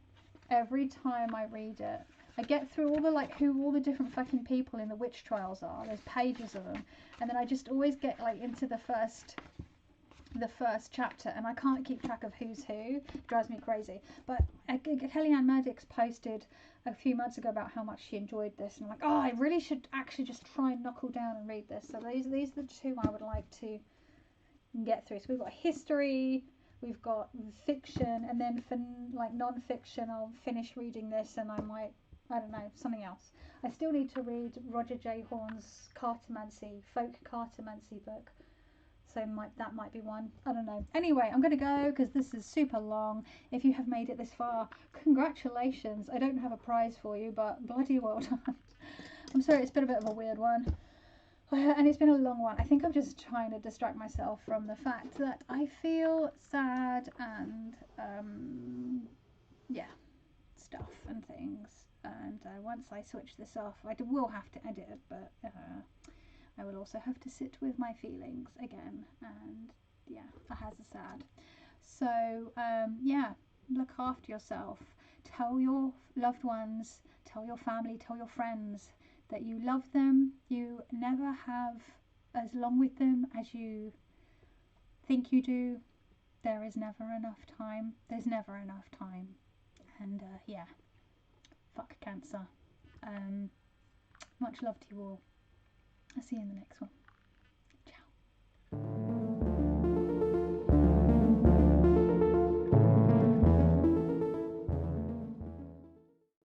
Every time I read it, I get through all the, like, who all the different fucking people in the witch trials are. There's pages of them, and then I just always get like into the first chapter, and I can't keep track of who's who. It drives me crazy. But Kellyanne Maddox posted a few months ago about how much she enjoyed this, and I'm like, oh, I really should actually just try and knuckle down and read this. So these are the two I would like to get through. So we've got history, we've got fiction, and then for like non-fiction, I'll finish reading this, and I might, I don't know, something else. I still need to read Roger J. Horn's Cartomancy, folk Cartomancy book. So that might be one. I don't know. Anyway, I'm going to go because this is super long. If you have made it this far, congratulations. I don't have a prize for you, but bloody well done. I'm sorry, it's been a bit of a weird one. And it's been a long one. I think I'm just trying to distract myself from the fact that I feel sad and, yeah, stuff and things. And once I switch this off, I will have to edit it, but I will also have to sit with my feelings again, and yeah, has a sad. So yeah, look after yourself. Tell your loved ones, tell your family, tell your friends that you love them. You never have as long with them as you think you do. There is never enough time. There's never enough time. And yeah, fuck cancer. Much love to you all. I'll see you in the next one.